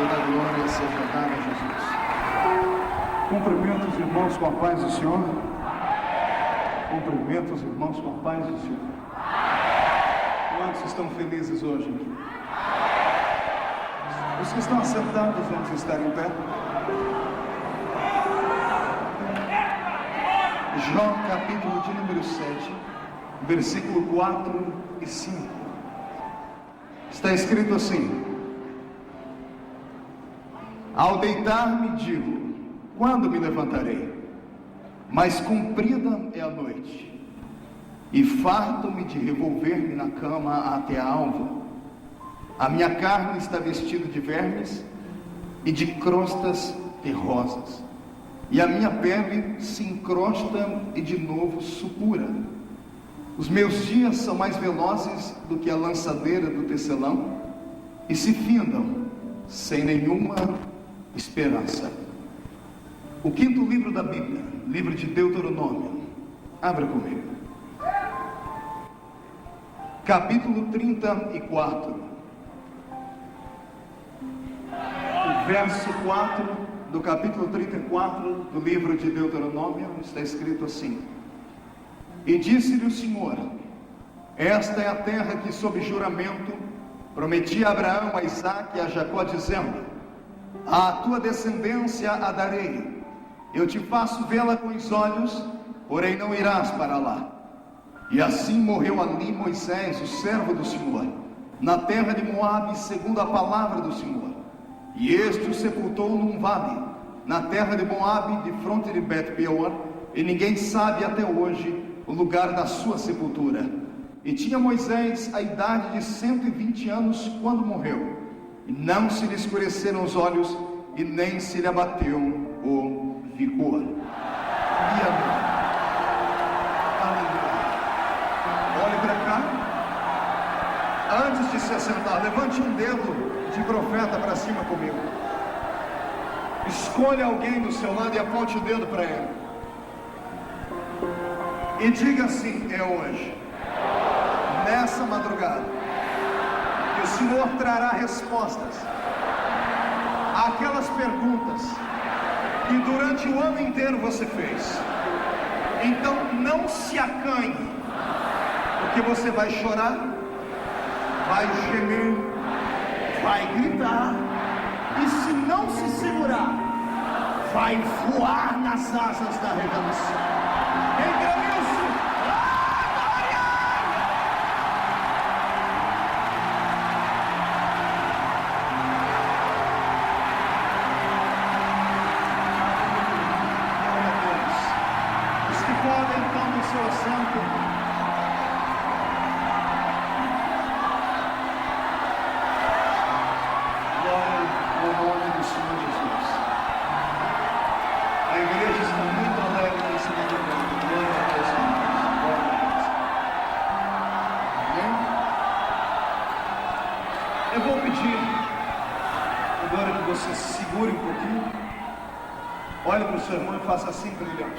Toda glória seja dada a Jesus. Cumprimento os irmãos com a paz do Senhor. Cumprimento os irmãos com a paz do Senhor. Quantos estão felizes hoje? Os que estão assentados, vamos estar em pé. Jó, capítulo de número 7, versículo 4 e 5. Está escrito assim: ao deitar-me digo, quando me levantarei? Mas comprida é a noite, e farto-me de revolver-me na cama até a alva. A minha carne está vestida de vermes e de crostas terrosas, e a minha pele se encrosta e de novo supura. Os meus dias são mais velozes do que a lançadeira do tecelão, e se findam sem nenhuma esperança. O quinto livro da Bíblia, livro de Deuteronômio. Abra comigo. Capítulo 34. O verso 4 do capítulo 34 do livro de Deuteronômio está escrito assim: e disse-lhe o Senhor: esta é a terra que sob juramento prometi a Abraão, a Isaque e a Jacó, dizendo: à tua descendência a darei. Eu te faço vê-la com os olhos, porém não irás para lá. E assim morreu ali Moisés, o servo do Senhor, na terra de Moabe, segundo a palavra do Senhor. E este o sepultou num vale, na terra de Moabe, de fronte de Bet-peor, e ninguém sabe até hoje o lugar da sua sepultura. E tinha Moisés a idade de 120 anos quando morreu, e não se lhe escureceram os olhos, e nem se lhe abateu o vigor. E amém. Aleluia. Olhe para cá. Antes de se assentar, levante um dedo de profeta para cima comigo. Escolha alguém do seu lado e aponte o dedo para ele. E diga assim: é hoje, nessa madrugada, que o Senhor trará respostas àquelas perguntas que durante o ano inteiro você fez. Então não se acanhe, porque você vai chorar, vai gemer, vai gritar, e se não se segurar, vai voar nas asas da revelação. Eu vou pedir agora que você se segure um pouquinho, olhe para o seu irmão e faça assim para ele.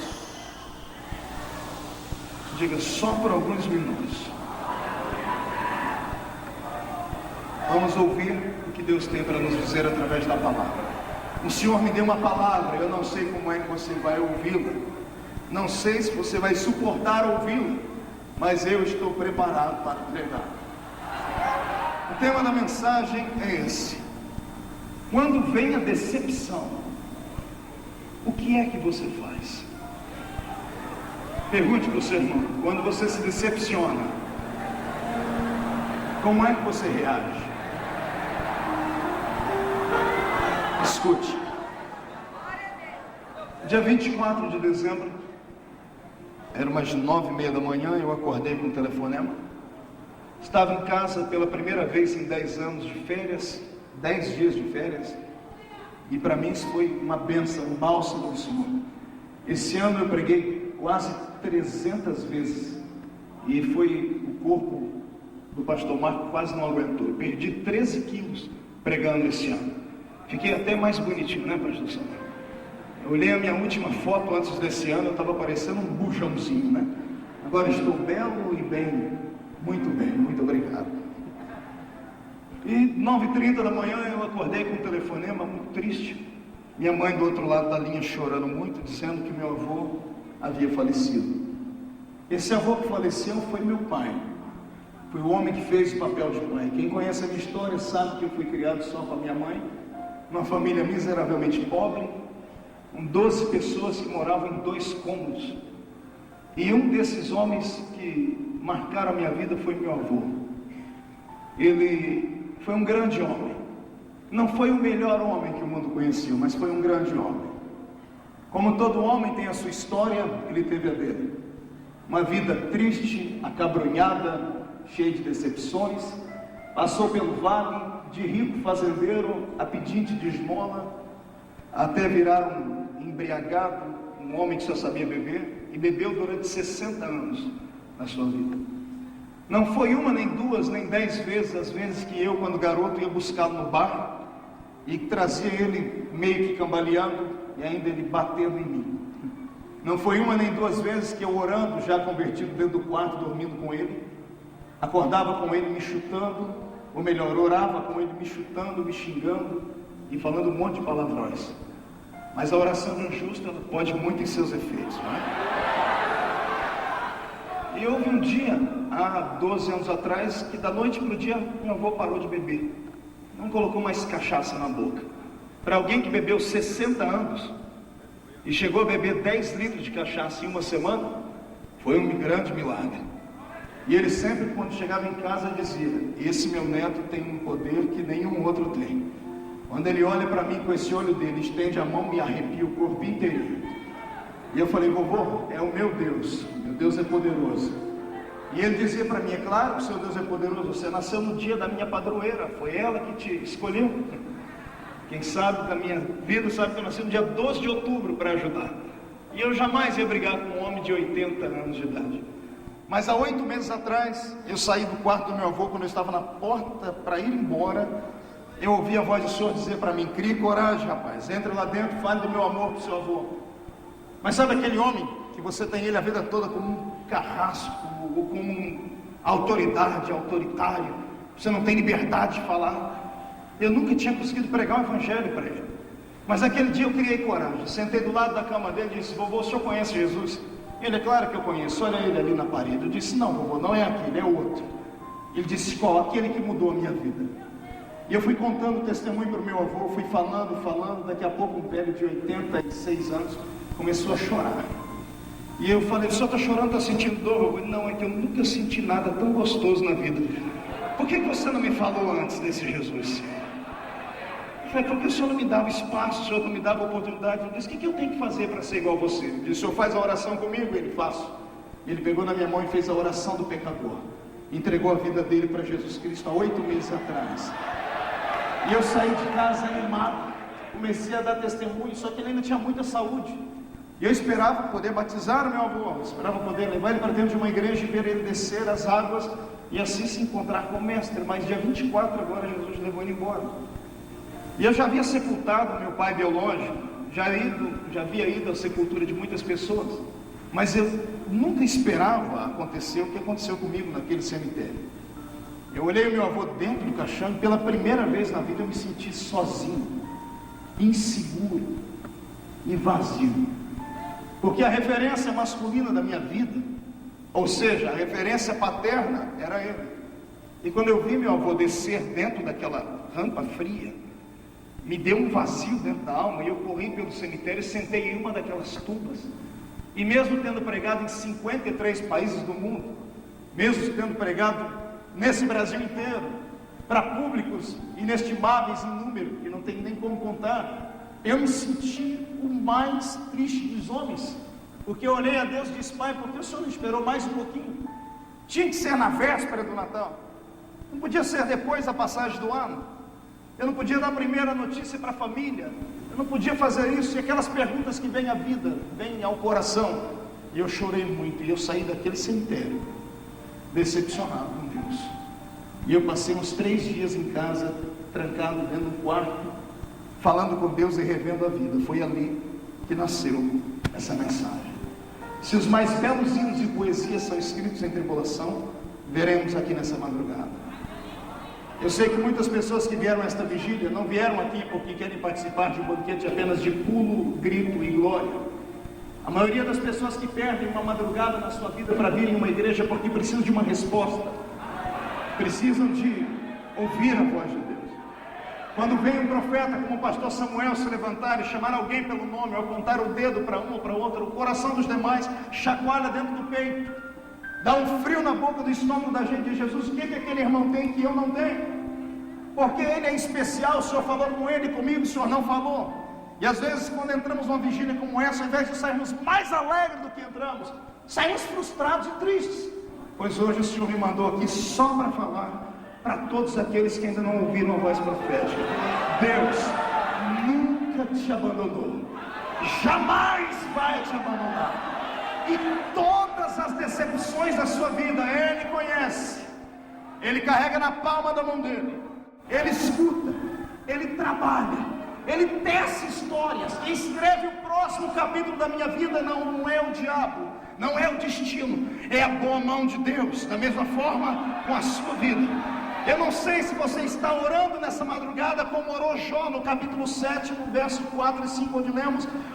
Diga: só por alguns minutos vamos ouvir o que Deus tem para nos dizer através da palavra. O Senhor me deu uma palavra, eu não sei como é que você vai ouvi-la, não sei se você vai suportar ouvi-la, mas eu estou preparado para pregar. O tema da mensagem é esse: quando vem a decepção, o que é que você faz? Pergunte para o seu irmão: quando você se decepciona, como é que você reage? Escute. Dia 24 de dezembro, era umas 9h30 da manhã, eu acordei com um telefonema. Estava em casa pela primeira vez em 10 anos de férias, 10 dias de férias, e para mim isso foi uma bênção, um bálsamo do Senhor. Esse ano eu preguei quase 300 vezes, e foi o corpo do pastor Marco quase não aguentou. Eu perdi 13 quilos pregando esse ano. Fiquei até mais bonitinho, né, pastor Samuel? Eu olhei a minha última foto antes desse ano, eu estava parecendo um bujãozinho, né? Agora estou belo e bem, muito obrigado. E 9h30 da manhã eu acordei com um telefonema muito triste. Minha mãe do outro lado da linha chorando muito, dizendo que meu avô havia falecido. Esse avô que faleceu foi meu pai. Foi o homem que fez o papel de pai. Quem conhece a minha história sabe que eu fui criado só com a minha mãe, numa família miseravelmente pobre, com 12 pessoas que moravam em 2 cômodos. E um desses homens que marcaram a minha vida foi meu avô. Ele foi um grande homem. Não foi o melhor homem que o mundo conheceu, mas foi um grande homem. Como todo homem tem a sua história, ele teve a dele. Uma vida triste, acabrunhada, cheia de decepções. Passou pelo vale de rico fazendeiro a pedinte de esmola, até virar um embriagado, um homem que só sabia beber, e bebeu durante 60 anos na sua vida. Não foi uma, nem duas, nem 10 vezes, as vezes que eu, quando garoto, ia buscá-lo no bar e trazia ele meio que cambaleando e ainda ele batendo em mim. Não foi uma nem 2 vezes que eu, orando, já convertido dentro do quarto, dormindo com ele, acordava com ele me chutando, ou melhor, orava com ele me chutando, me xingando e falando um monte de palavrões. Mas a oração do justo, ela pode muito em seus efeitos, não é? E houve um dia, há 12 anos atrás, que da noite para o dia meu avô parou de beber. Não colocou mais cachaça na boca. Para alguém que bebeu 60 anos e chegou a beber 10 litros de cachaça em uma semana, foi um grande milagre. E ele sempre, quando chegava em casa, dizia: esse meu neto tem um poder que nenhum outro tem. Quando ele olha para mim com esse olho dele, estende a mão, me arrepia o corpo inteiro. E eu falei: vovô, é o meu Deus é poderoso. E ele dizia para mim: é claro que o seu Deus é poderoso, você nasceu no dia da minha padroeira, foi ela que te escolheu. Quem sabe da minha vida sabe que eu nasci no dia 12 de outubro para ajudar. E eu jamais ia brigar com um homem de 80 anos de idade. Mas há 8 meses atrás, eu saí do quarto do meu avô, quando eu estava na porta para ir embora, eu ouvi a voz do Senhor dizer para mim: crie coragem, rapaz, entre lá dentro, fale do meu amor para o seu avô. Mas sabe aquele homem que você tem ele a vida toda como um carrasco, ou como uma autoridade, autoritário, você não tem liberdade de falar? Eu nunca tinha conseguido pregar o evangelho para ele. Mas aquele dia eu criei coragem, sentei do lado da cama dele e disse: vovô, o senhor conhece Jesus? Ele: é claro que eu conheço, olha ele ali na parede. Eu disse: não, vovô, não é aquele, é outro. Ele disse: qual? Aquele que mudou a minha vida. E eu fui contando o testemunho para o meu avô, fui falando, daqui a pouco um velho de 86 anos começou a chorar. E eu falei: o senhor está chorando, está sentindo dor? Ele: não, é que eu nunca senti nada tão gostoso na vida. Por que você não me falou antes desse Jesus? Eu falei: porque o senhor não me dava espaço, o senhor não me dava oportunidade. Eu disse: o que eu tenho que fazer para ser igual a você? Ele disse: o senhor faz a oração comigo? Ele: faço. Ele pegou na minha mão e fez a oração do pecador. Entregou a vida dele para Jesus Cristo há 8 meses atrás. E eu saí de casa animado, comecei a dar testemunho, só que ele ainda tinha muita saúde. E eu esperava poder batizar o meu avô, eu esperava poder levar ele para dentro de uma igreja e ver ele descer as águas e assim se encontrar com o mestre. Mas dia 24 agora Jesus levou ele embora. E eu já havia sepultado meu pai biológico, já havia ido à sepultura de muitas pessoas, mas eu nunca esperava acontecer o que aconteceu comigo naquele cemitério. Eu olhei o meu avô dentro do caixão e pela primeira vez na vida eu me senti sozinho, inseguro e vazio. Porque a referência masculina da minha vida, ou seja, a referência paterna, era ele. E quando eu vi meu avô descer dentro daquela rampa fria, me deu um vazio dentro da alma, e eu corri pelo cemitério e sentei em uma daquelas tumbas. E mesmo tendo pregado em 53 países do mundo, mesmo tendo pregado nesse Brasil inteiro, para públicos inestimáveis em número, que não tem nem como contar, eu me senti o mais triste dos homens, porque eu olhei a Deus e disse: pai, por que o senhor não esperou mais um pouquinho? Tinha que ser na véspera do Natal, não podia ser depois da passagem do ano, eu não podia dar a primeira notícia para a família, eu não podia fazer isso. E aquelas perguntas que vêm à vida, vêm ao coração. E eu chorei muito, e eu saí daquele cemitério decepcionado com Deus. E eu passei uns 3 dias em casa, trancado dentro do quarto, falando com Deus e revendo a vida. Foi ali que nasceu essa mensagem. Se os mais belos hinos e poesias são escritos em tribulação, veremos aqui nessa madrugada. Eu sei que muitas pessoas que vieram a esta vigília não vieram aqui porque querem participar de um banquete apenas de pulo, grito e glória. A maioria das pessoas que perdem uma madrugada na sua vida para vir em uma igreja porque precisam de uma resposta, precisam de ouvir a voz de Deus. Quando vem um profeta como o pastor Samuel se levantar e chamar alguém pelo nome, ou apontar o dedo para um ou para outro, o coração dos demais chacoalha dentro do peito, dá um frio na boca do estômago da gente. Jesus, o que aquele irmão tem que eu não tenho? Porque ele é especial, o Senhor falou com ele, comigo o Senhor não falou. E às vezes quando entramos numa vigília como essa, ao invés de sairmos mais alegres do que entramos, saímos frustrados e tristes. Pois hoje o Senhor me mandou aqui só para falar para todos aqueles que ainda não ouviram a voz profética. Deus nunca te abandonou, jamais vai te abandonar. E todas as decepções da sua vida Ele conhece, Ele carrega na palma da mão dele, Ele escuta, Ele trabalha, Ele tece histórias. Quem escreve o próximo capítulo da minha vida não é o diabo, não é o destino, é a boa mão de Deus. Da mesma forma com a sua vida. Eu não sei se você está orando nessa madrugada como orou Jó no capítulo 7, no verso 4 e 5,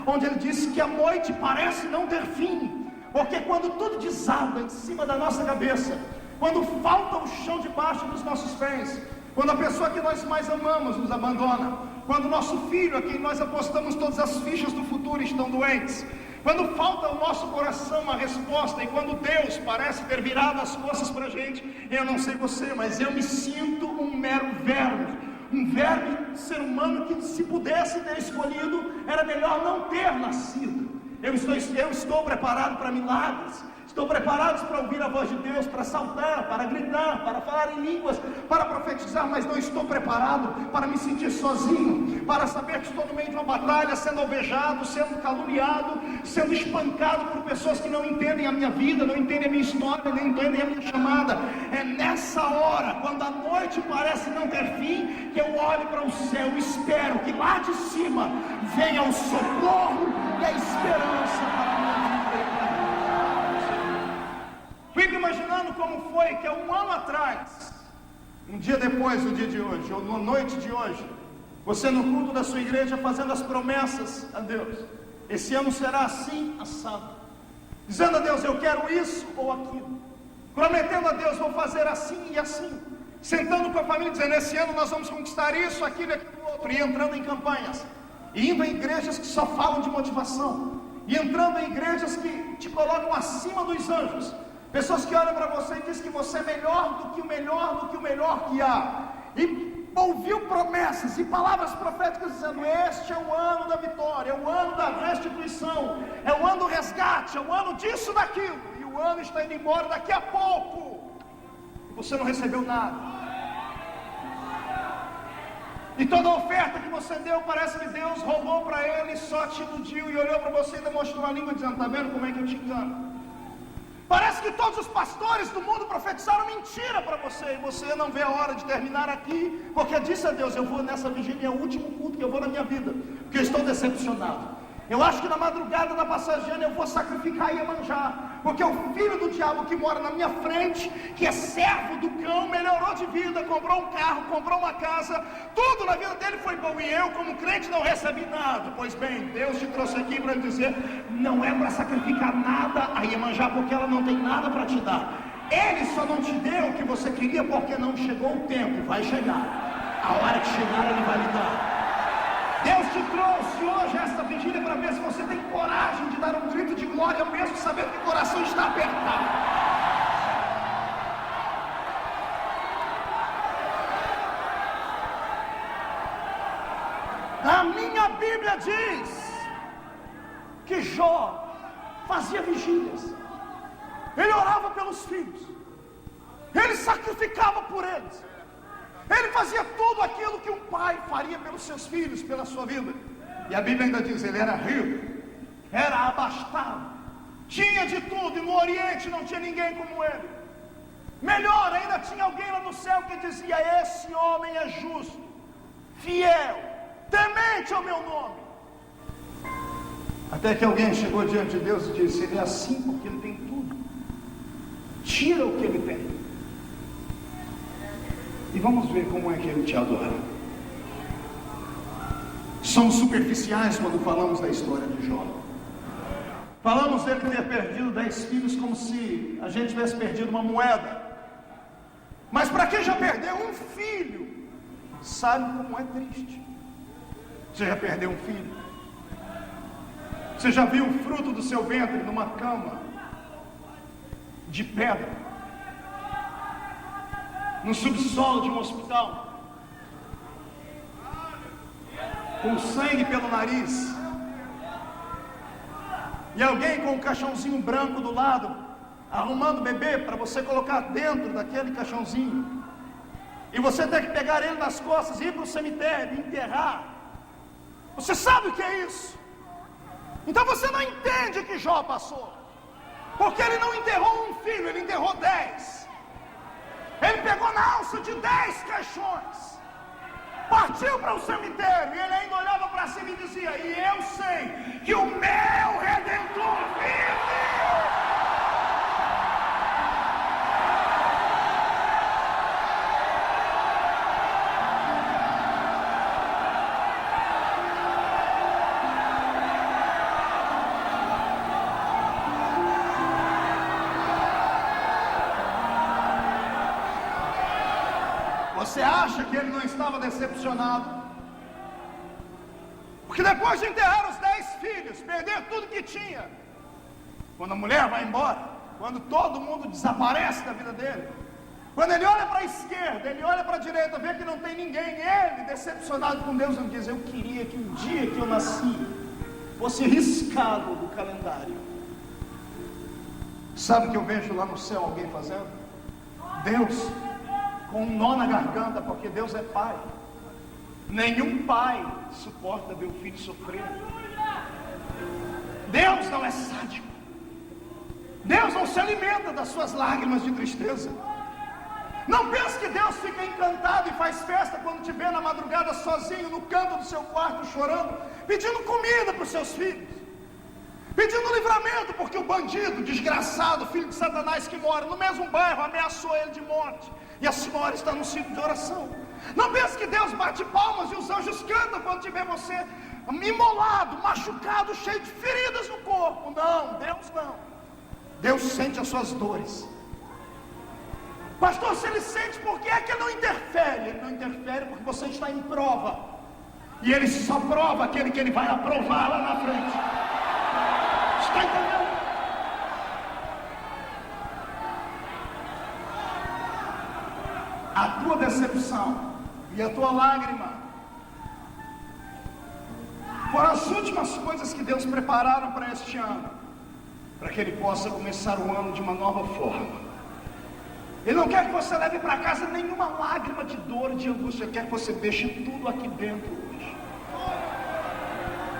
onde ele disse que a noite parece não ter fim, porque quando tudo desaba em cima da nossa cabeça, quando falta o chão debaixo dos nossos pés, quando a pessoa que nós mais amamos nos abandona, quando o nosso filho, a quem nós apostamos todas as fichas do futuro, estão doentes, quando falta ao nosso coração uma resposta, e quando Deus parece ter virado as costas para a gente, eu não sei você, mas eu me sinto um mero verme, um verme ser humano que, se pudesse ter escolhido, era melhor não ter nascido. Eu estou preparado para milagres, estou preparado para ouvir a voz de Deus, para saltar, para gritar, para falar em línguas, para profetizar, mas não estou preparado para me sentir sozinho, para saber que estou no meio de uma batalha, sendo alvejado, sendo caluniado, sendo espancado por pessoas que não entendem a minha vida, não entendem a minha história, nem entendem a minha chamada. É nessa hora, quando a noite parece não ter fim, que eu olho para o céu e espero que lá de cima venha o socorro e a esperança para a minha vida. Fico imaginando como foi que há um ano atrás, um dia depois do dia de hoje, ou na noite de hoje, você no culto da sua igreja fazendo as promessas a Deus. Esse ano será assim, assado, dizendo a Deus, eu quero isso ou aquilo, prometendo a Deus, vou fazer assim e assim, sentando com a família dizendo, esse ano nós vamos conquistar isso, aquilo e aquilo outro, e entrando em campanhas, e indo em igrejas que só falam de motivação, e entrando em igrejas que te colocam acima dos anjos, pessoas que olham para você e dizem que você é melhor do que o melhor, do que o melhor que há, e ouviu promessas e palavras proféticas dizendo, este é o ano da vitória, é o ano da restituição, é o ano do resgate, é o ano disso, daquilo, e o ano está indo embora daqui a pouco, e você não recebeu nada. E toda oferta que você deu, parece que Deus roubou para ele, só te iludiu e olhou para você e demonstrou a língua dizendo, está vendo como é que eu te engano? Parece que todos os pastores do mundo profetizaram mentira para você, e você não vê a hora de terminar aqui, porque disse a Deus, eu vou nessa vigília, é o último culto que eu vou na minha vida, porque eu estou decepcionado. Eu acho que na madrugada da passageira eu vou sacrificar Iemanjá, porque o filho do diabo que mora na minha frente, que é servo do cão, melhorou de vida, comprou um carro, comprou uma casa, tudo na vida dele foi bom, e eu como crente não recebi nada. Pois bem, Deus te trouxe aqui para dizer, não é para sacrificar nada a Iemanjá, porque ela não tem nada para te dar. Ele só não te deu o que você queria porque não chegou o tempo. Vai chegar, a hora que chegar ele vai lhe dar. Deus te trouxe hoje esta vigília para ver se você tem coragem de dar um grito de glória, mesmo sabendo que o coração está apertado. A minha Bíblia diz que Jó fazia vigílias, ele orava pelos filhos, ele sacrificava por eles, ele fazia tudo aquilo que um pai faria pelos seus filhos, pela sua vida. E a Bíblia ainda diz, ele era rico, era abastado, tinha de tudo, e no Oriente não tinha ninguém como ele. Melhor, ainda tinha alguém lá no céu que dizia, esse homem é justo, fiel, temente ao meu nome. Até que alguém chegou diante de Deus e disse, ele é assim porque ele tem tudo, tira o que ele tem. e vamos ver como é que ele te adora. Somos superficiais quando falamos da história de Jó. Falamos dele ter perdido 10 filhos como se a gente tivesse perdido uma moeda. Mas para quem já perdeu um filho, sabe como é triste. Você já perdeu um filho? Você já viu o fruto do seu ventre numa cama de pedra, no subsolo de um hospital, com sangue pelo nariz, e alguém com um caixãozinho branco do lado, arrumando o bebê para você colocar dentro daquele caixãozinho, e você tem que pegar ele nas costas, ir para o cemitério, enterrar? Você sabe o que é isso? Então você não entende o que Jó passou, porque ele não enterrou um filho, ele enterrou 10. Ele pegou na alça de 10 caixões, partiu para o cemitério, e ele ainda olhava para cima e dizia: e eu sei que o meu Redentor vive. Você acha que ele não estava decepcionado? Porque depois de enterrar os 10 filhos, perder tudo que tinha, quando a mulher vai embora, quando todo mundo desaparece da vida dele, quando ele olha para a esquerda, ele olha para a direita, vê que não tem ninguém, ele, decepcionado com Deus, ele diz: eu queria que o dia que eu nasci fosse riscado do calendário. Sabe o que eu vejo lá no céu alguém fazendo? Deus com um nó na garganta, porque Deus é pai. Nenhum pai suporta ver o filho sofrer. Deus não é sádico. Deus não se alimenta das suas lágrimas de tristeza. Não pense que Deus fica encantado e faz festa quando te vê na madrugada sozinho no canto do seu quarto chorando, pedindo comida para os seus filhos, pedindo livramento porque o bandido, desgraçado, filho de Satanás que mora no mesmo bairro, ameaçou ele de morte, e a senhora está no ciclo de oração. Não pense que Deus bate palmas e os anjos cantam quando te vê você imolado, machucado, cheio de feridas no corpo. Não, Deus não. Deus sente as suas dores. Pastor, se ele sente, por que é que ele não interfere? Ele não interfere porque você está em prova, e ele só prova aquele que ele vai aprovar lá na frente. Está entendendo? A tua decepção e a tua lágrima foram as últimas coisas que Deus prepararam para este ano, para que ele possa começar o ano de uma nova forma. Ele não quer que você leve para casa nenhuma lágrima de dor, de angústia. Ele quer que você deixe tudo aqui dentro hoje.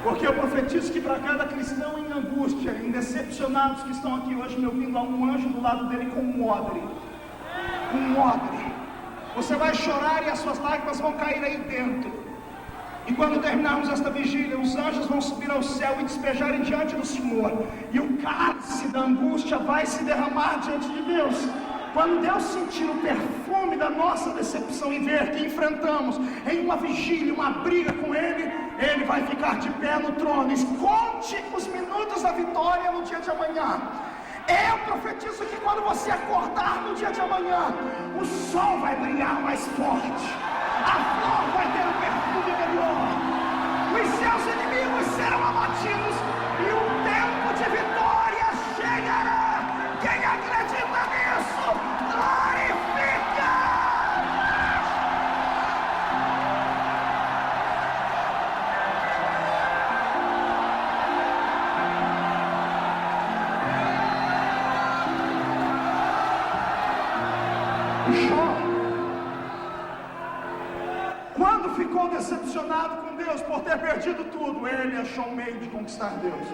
Porque eu profetizo que para cada cristão em angústia, em decepcionados que estão aqui hoje me ouvindo, há um anjo do lado dele com um odre. Um odre. Você vai chorar e as suas lágrimas vão cair aí dentro. E quando terminarmos esta vigília, os anjos vão subir ao céu e despejarem diante do Senhor. E o cálice da angústia vai se derramar diante de Deus. Quando Deus sentir o perfume da nossa decepção e ver que enfrentamos em uma vigília, uma briga com Ele, Ele vai ficar de pé no trono. Conte os minutos da vitória no dia de amanhã. Eu profetizo que quando você acordar no dia de amanhã, o sol vai brilhar mais forte, a flor vai ter um perfume melhor, os seus inimigos serão abatidos e o tempo de vitória chegará. Quem acredita nisso, glorifica! Jó, quando ficou decepcionado com Deus por ter perdido tudo, ele achou um meio de conquistar Deus.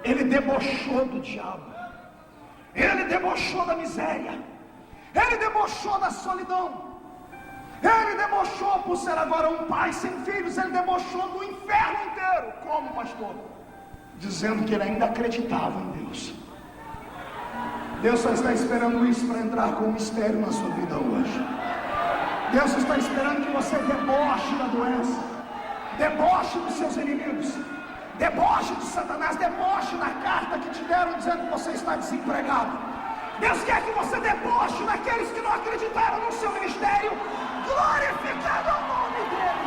Ele debochou do diabo. Ele debochou da miséria. Ele debochou da solidão. Ele debochou por ser agora um pai sem filhos. Ele debochou do inferno inteiro. Como, pastor? Dizendo que ele ainda acreditava em Deus. Deus só está esperando isso para entrar com um mistério na sua vida hoje. Deus está esperando que você deboche da doença, deboche dos seus inimigos, deboche de Satanás, deboche da carta que te deram dizendo que você está desempregado. Deus quer que você deboche daqueles que não acreditaram no seu ministério, glorificando o nome dele.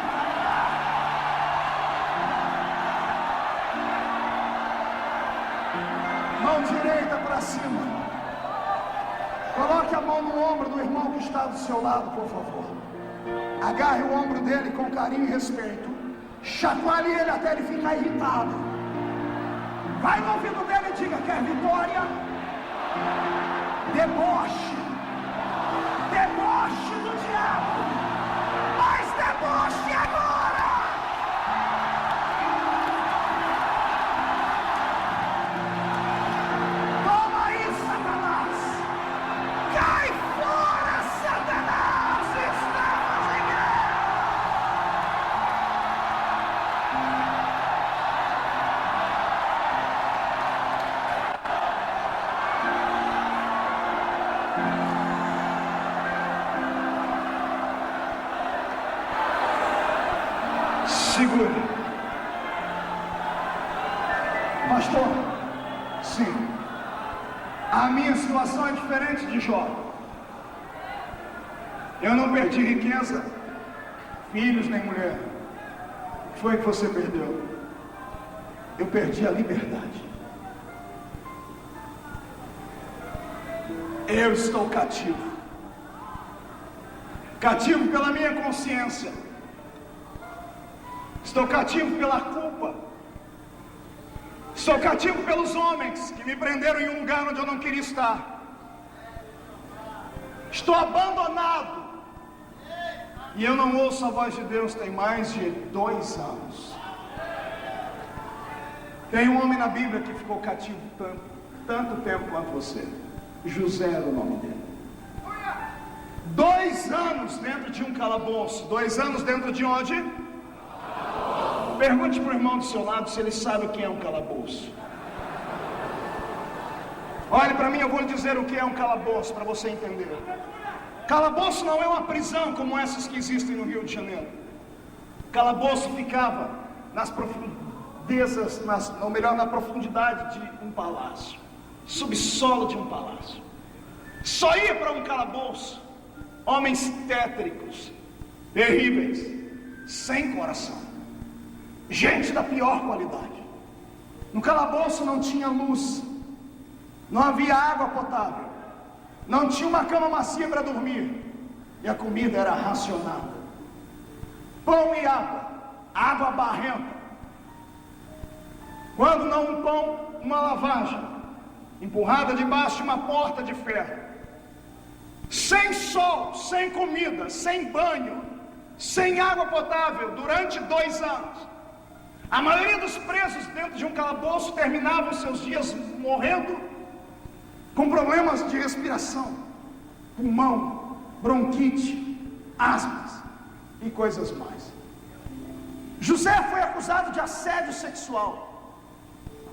Mão direita para cima. Coloque a mão no ombro do irmão que está do seu lado, por favor. Agarre o ombro dele com carinho e respeito. Chacoalhe ele até ele ficar irritado. Vai no ouvido dele e diga: quer vitória? Deboche. Deboche do diabo. Mas deboche agora. Toma aí, Satanás. Cai fora, Satanás. Estamos em guerra. Segure. Pastor, sim. A minha situação é diferente de Jó. Eu não perdi riqueza, filhos nem mulher. O que foi que você perdeu? Eu perdi a liberdade. Eu estou cativo. Cativo pela minha consciência. Estou cativo pela culpa. Estou cativo pelos homens que me prenderam em um lugar onde eu não queria estar. Estou abandonado. E eu não ouço a voz de Deus tem mais de 2 anos. Tem um homem na Bíblia que ficou cativo tanto tempo quanto você. José era o nome dele. 2 anos dentro de um calabouço. 2 anos dentro de onde? Pergunte para o irmão do seu lado se ele sabe o que é um calabouço. Olhe para mim, eu vou lhe dizer o que é um calabouço para você entender. Calabouço não é uma prisão como essas que existem no Rio de Janeiro. Calabouço ficava nas profundezas, ou melhor, na profundidade de um palácio, subsolo de um palácio. Só ia para um calabouço homens tétricos, terríveis, sem coração. Gente da pior qualidade. No calabouço não tinha luz, não havia água potável, não tinha uma cama macia para dormir, e a comida era racionada. Pão e água barrenta. Quando não um pão, uma lavagem, empurrada debaixo de uma porta de ferro. Sem sol, sem comida, sem banho, sem água potável, durante 2 anos. A maioria dos presos dentro de um calabouço terminavam seus dias morrendo com problemas de respiração, pulmão, bronquite, asmas e coisas mais. José foi acusado de assédio sexual,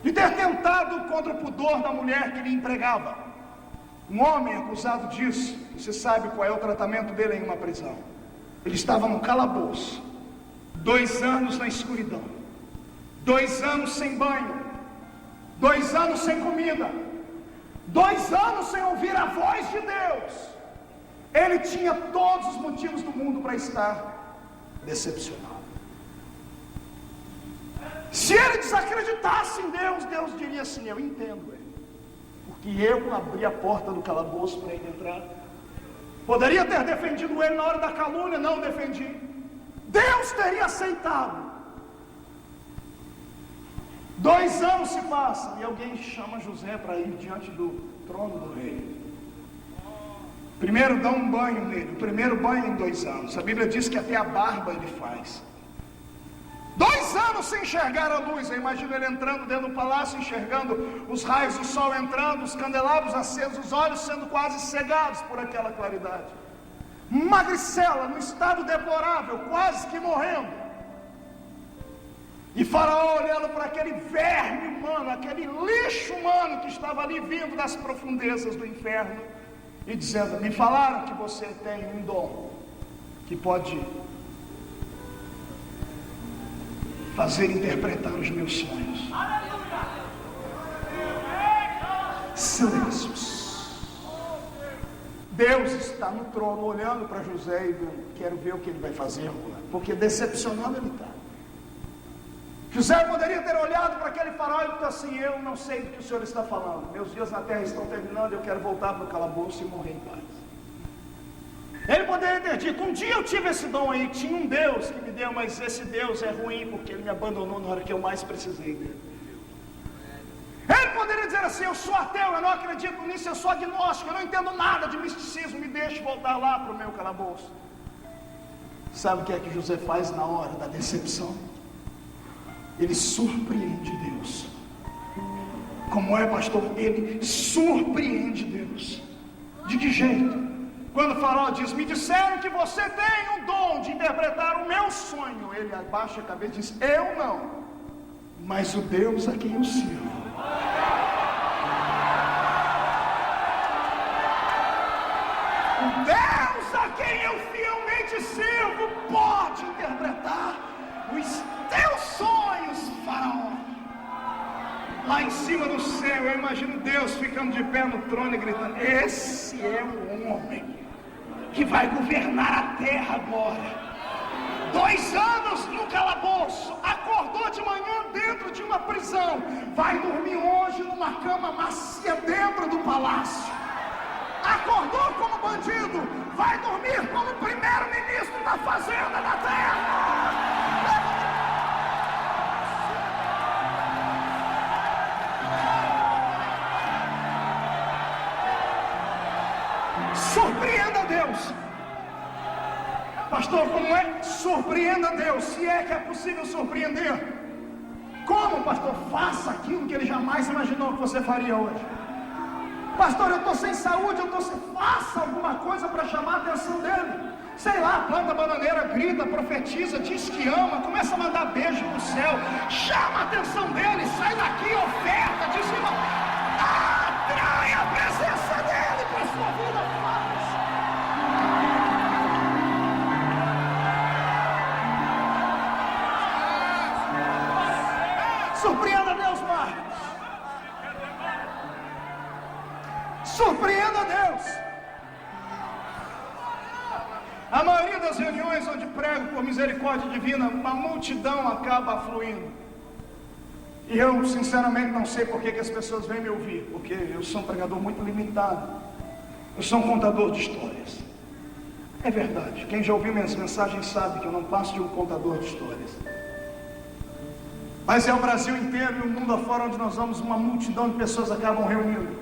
de ter tentado contra o pudor da mulher que lhe empregava. Um homem acusado disso, você sabe qual é o tratamento dele em uma prisão. Ele estava no calabouço, 2 anos na escuridão, 2 anos sem banho, 2 anos sem comida, 2 anos sem ouvir a voz de Deus. Ele tinha todos os motivos do mundo para estar decepcionado. Se ele desacreditasse em Deus, Deus diria assim: eu entendo ele, porque eu abri a porta do calabouço para ele entrar. Poderia ter defendido ele na hora da calúnia, não defendi. Deus teria aceitado. 2 anos se passam e alguém chama José para ir diante do trono do rei. Primeiro dá um banho nele, o primeiro banho em 2 anos. A Bíblia diz que até a barba ele faz. 2 anos sem enxergar a luz. Eu imagino ele entrando dentro do palácio, enxergando os raios do sol entrando, os candelabros acesos, os olhos sendo quase cegados por aquela claridade. Magricela, no estado deplorável, quase que morrendo. E Faraó olhando para aquele verme humano, aquele lixo humano que estava ali vindo das profundezas do inferno, e dizendo: me falaram que você tem um dom, que pode fazer interpretar os meus sonhos. Silêncios. Deus está no trono olhando para José e vendo, quero ver o que ele vai fazer agora, porque decepcionado ele está. José poderia ter olhado para aquele faraó e dito assim: eu não sei do que o Senhor está falando, meus dias na terra estão terminando, eu quero voltar para o calabouço e morrer em paz. Ele poderia ter dito: um dia eu tive esse dom aí, tinha um Deus que me deu, mas esse Deus é ruim porque ele me abandonou na hora que eu mais precisei dele. Ele poderia dizer assim: eu sou ateu, eu não acredito nisso, eu sou agnóstico, eu não entendo nada de misticismo, me deixe voltar lá para o meu calabouço. Sabe o que é que José faz na hora da decepção? Ele surpreende Deus. Como é, pastor? Ele surpreende Deus. De que jeito? Quando o faraó diz: me disseram que você tem um dom de interpretar o meu sonho, ele abaixa a cabeça e diz: eu não, mas o Deus a quem eu sirvo. O Deus a quem eu fielmente sirvo pode interpretar os teus sonhos, faraó. Lá em cima do céu, eu imagino Deus ficando de pé no trono e gritando: esse é o homem que vai governar a terra agora. 2 anos no calabouço, acordou de manhã dentro de uma prisão, vai dormir hoje numa cama macia dentro do palácio. Acordou como bandido, vai dormir como primeiro-ministro da fazenda da terra. Surpreenda Deus. Pastor, como é? Surpreenda Deus. Se é que é possível surpreender. Como, pastor? Faça aquilo que ele jamais imaginou que você faria hoje. Pastor, eu estou sem saúde, faça alguma coisa para chamar a atenção dele. Sei lá, planta bananeira, grita, profetiza, diz que ama, começa a mandar beijo pro céu, chama a atenção dele, sai daqui, oferta, dizima, atrai a presença dele para sua vida. Surpreenda Deus, Marcos. Surpreenda Deus. A maioria das reuniões onde prego por misericórdia divina, uma multidão acaba fluindo. E eu sinceramente não sei por que as pessoas vêm me ouvir, porque eu sou um pregador muito limitado. Eu sou um contador de histórias. É verdade, quem já ouviu minhas mensagens sabe que eu não passo de um contador de histórias. Mas é o Brasil inteiro e o mundo afora onde nós vamos, uma multidão de pessoas acabam reunindo.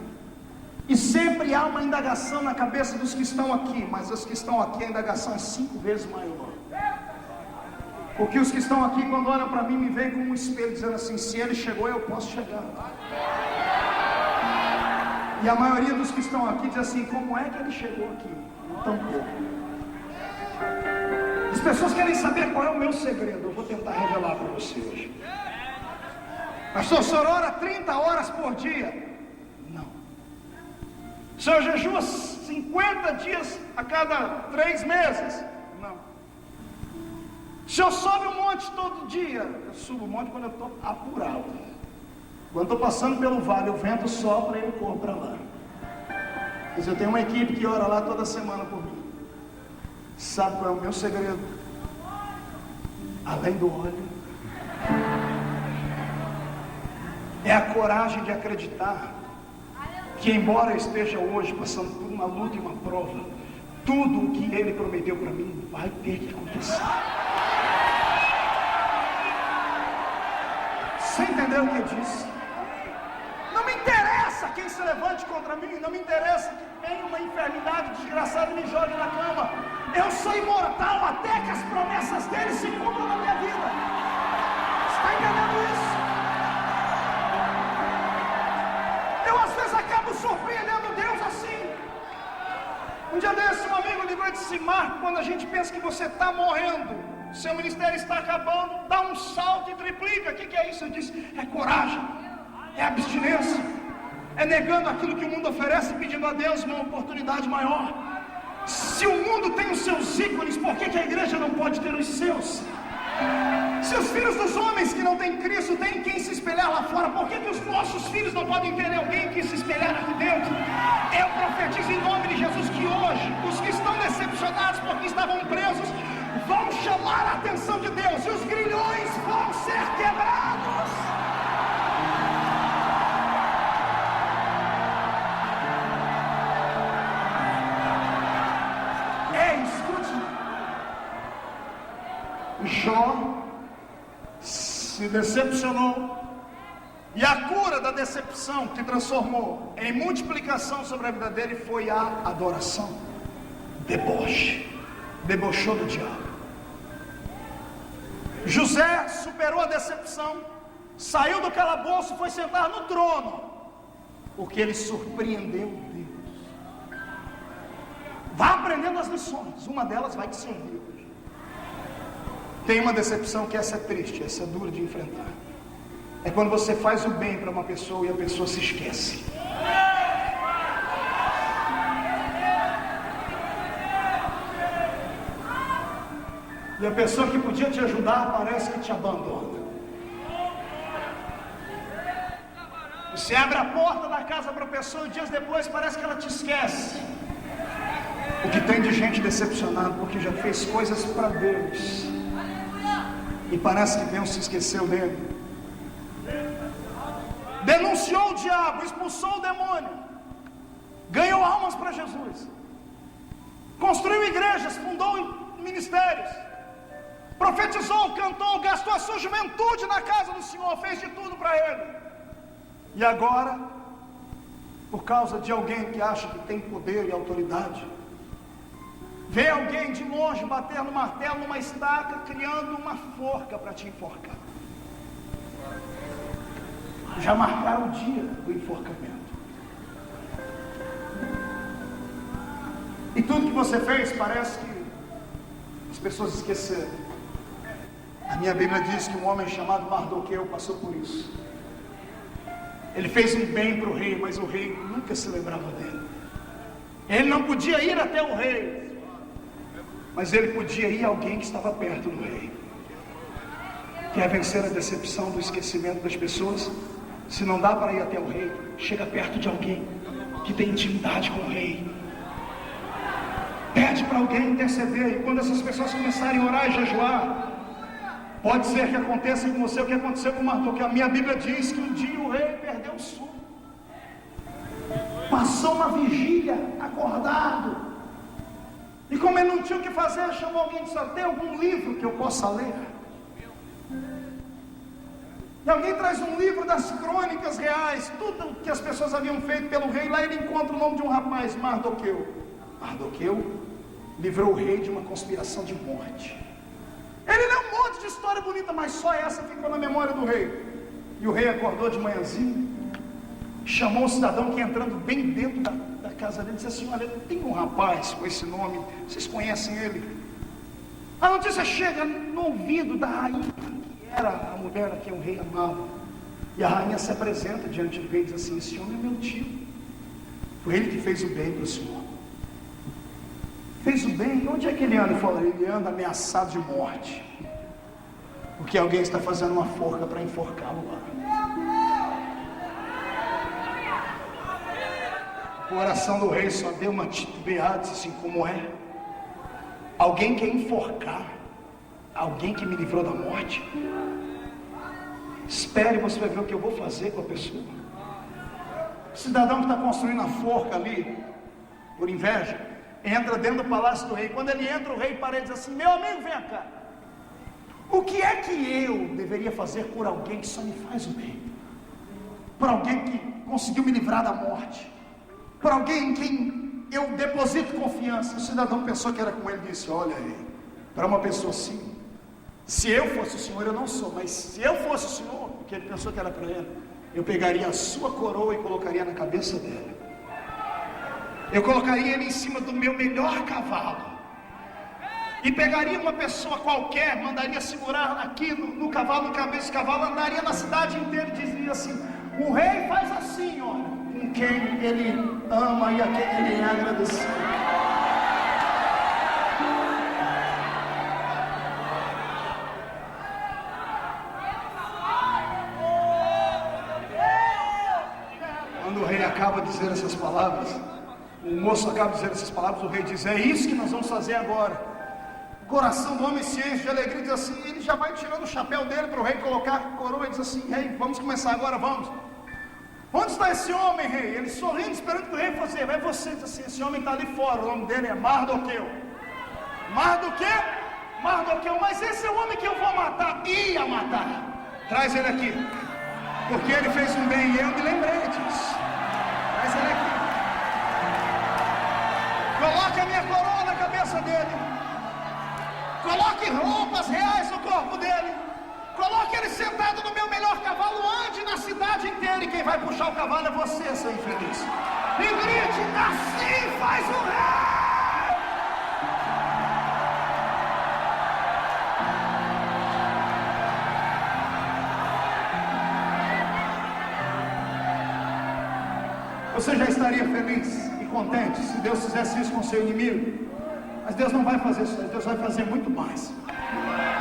E sempre há uma indagação na cabeça dos que estão aqui, mas os que estão aqui, a indagação é 5 vezes maior. Porque os que estão aqui, quando olham para mim, me veem como um espelho, dizendo assim: se ele chegou, eu posso chegar. E a maioria dos que estão aqui diz assim: como é que ele chegou aqui? Tão pouco. As pessoas querem saber qual é o meu segredo. Eu vou tentar revelar para você hoje. Pastor, o senhor ora 30 horas por dia? Não. O senhor jejua 50 dias a cada 3 meses? Não. O senhor sobe um monte todo dia? Eu subo um monte quando eu estou apurado. Quando estou passando pelo vale, o vento sopra e eu corro para lá. Mas eu tenho uma equipe que ora lá toda semana por mim. Sabe qual é o meu segredo? Além do óleo, é a coragem de acreditar que, embora eu esteja hoje passando por uma luta e uma prova, tudo o que ele prometeu para mim vai ter que acontecer. Você entendeu o que eu disse? Não me interessa quem se levante contra mim, não me interessa que venha uma enfermidade desgraçada e me jogue na cama. Eu sou imortal até que as promessas dele se cumpram na minha vida. Você está entendendo isso? Eu às vezes acabo surpreendendo Deus assim. Um dia desse, um amigo ligou e disse: Marco, quando a gente pensa que você está morrendo, seu ministério está acabando, dá um salto e triplica. O que é isso? Eu disse: é coragem, é abstinência, é negando aquilo que o mundo oferece e pedindo a Deus uma oportunidade maior. Se o mundo tem os seus ícones, por que a igreja não pode ter os seus? Se os filhos dos homens que não têm Cristo têm quem se espelhar lá fora, por que os nossos filhos não podem ter alguém que se espelhar aqui dentro? Eu profetizo em nome de Jesus que hoje, os que estão decepcionados porque estavam presos, vão chamar a atenção de Deus e os grilhões vão ser quebrados. Escute. Jó se decepcionou, e a cura da decepção que transformou em multiplicação sobre a vida dele foi a adoração. Debochou do diabo. José superou a decepção, saiu do calabouço, foi sentar no trono, porque ele surpreendeu Deus. Vá aprendendo as lições, uma delas vai te servir hoje. Tem uma decepção que essa é triste, essa é dura de enfrentar. É quando você faz o bem para uma pessoa e a pessoa se esquece. E a pessoa que podia te ajudar parece que te abandona. Você abre a porta da casa para a pessoa e dias depois parece que ela te esquece. O que tem de gente decepcionada porque já fez coisas para Deus e parece que Deus se esqueceu dele. Denunciou o diabo, expulsou o demônio, ganhou almas para Jesus, construiu igrejas, fundou ministérios, profetizou, cantou, gastou a sua juventude na casa do Senhor, fez de tudo para ele. E agora, por causa de alguém que acha que tem poder e autoridade, vê alguém de longe bater no martelo, numa estaca, criando uma forca para te enforcar. Já marcaram o dia do enforcamento. E tudo que você fez parece que as pessoas esqueceram. A minha Bíblia diz que um homem chamado Mardoqueu passou por isso. Ele fez um bem para o rei, mas o rei nunca se lembrava dele. Ele não podia ir até o rei, mas ele podia ir a alguém que estava perto do rei. Quer vencer a decepção do esquecimento das pessoas? Se não dá para ir até o rei, chega perto de alguém que tem intimidade com o rei. Pede para alguém interceder, e quando essas pessoas começarem a orar e jejuar, pode ser que aconteça com você o que aconteceu com Mardoqueu. A minha Bíblia diz que um dia o rei perdeu o sono. Passou uma vigília acordado. E como ele não tinha o que fazer, chamou alguém e disse: tem algum livro que eu possa ler? E alguém traz um livro das crônicas reais, tudo que as pessoas haviam feito pelo rei. Lá ele encontra o nome de um rapaz, Mardoqueu. Mardoqueu livrou o rei de uma conspiração de morte. Ele leu um monte de história bonita, mas só essa ficou na memória do rei. E o rei acordou de manhãzinha, chamou o cidadão que entrando bem dentro da casa dele, disse assim: olha, tem um rapaz com esse nome, vocês conhecem ele? A notícia chega no ouvido da rainha, que era a mulher a quem o rei amava. E a rainha se apresenta diante do rei e diz assim: esse homem é meu tio, foi ele que fez o bem para o senhor. Fez o bem? Onde é que ele anda? Ele fala: ele anda ameaçado de morte, porque alguém está fazendo uma forca para enforcá-lo lá. O coração do rei só deu uma titubeada, disse assim: como é? Alguém quer enforcar alguém que me livrou da morte? Espere, você vai ver o que eu vou fazer com a pessoa. O cidadão que está construindo a forca ali, por inveja, entra dentro do palácio do rei. Quando ele entra, o rei para e diz assim: meu amigo, vem cá. O que é que eu deveria fazer por alguém que só me faz o bem? Por alguém que conseguiu me livrar da morte? Por alguém em quem eu deposito confiança? O cidadão pensou que era com ele e disse: olha aí, para uma pessoa assim, se eu fosse o senhor, eu não sou, mas se eu fosse o senhor, porque ele pensou que era para ele, eu pegaria a sua coroa e colocaria na cabeça dele. Eu colocaria ele em cima do meu melhor cavalo. E pegaria uma pessoa qualquer, mandaria segurar aqui no cavalo, no cabeça do cavalo, andaria na cidade inteira e dizia assim: o rei faz assim, olha, com quem ele ama e a quem ele é agradecido. acaba de dizer essas palavras, o moço acaba de dizer essas palavras, o rei diz: é isso que nós vamos fazer agora. O coração do homem se enche de alegria, diz assim, ele já vai tirando o chapéu dele para o rei colocar a coroa e diz assim: rei, vamos começar agora, vamos. Onde está esse homem, rei? Ele sorrindo, esperando que o rei fosse. Vai você, diz assim: esse homem está ali fora, o nome dele é Mardoqueu. Mardoqueu? Mardoqueu, mas esse é o homem que eu vou matar. Ia matar. Traz ele aqui, porque ele fez um bem e eu me lembrei disso. Traz ele aqui. Coloque a minha coroa na cabeça dele. Coloque roupas reais no corpo dele. Coloque ele sentado no meu melhor cavalo. Ande na cidade inteira. E quem vai puxar o cavalo é você, seu infeliz. E grite: assim faz o rei. Você já estaria feliz e contente se Deus fizesse isso com seu inimigo? Mas Deus não vai fazer isso, Deus vai fazer muito mais.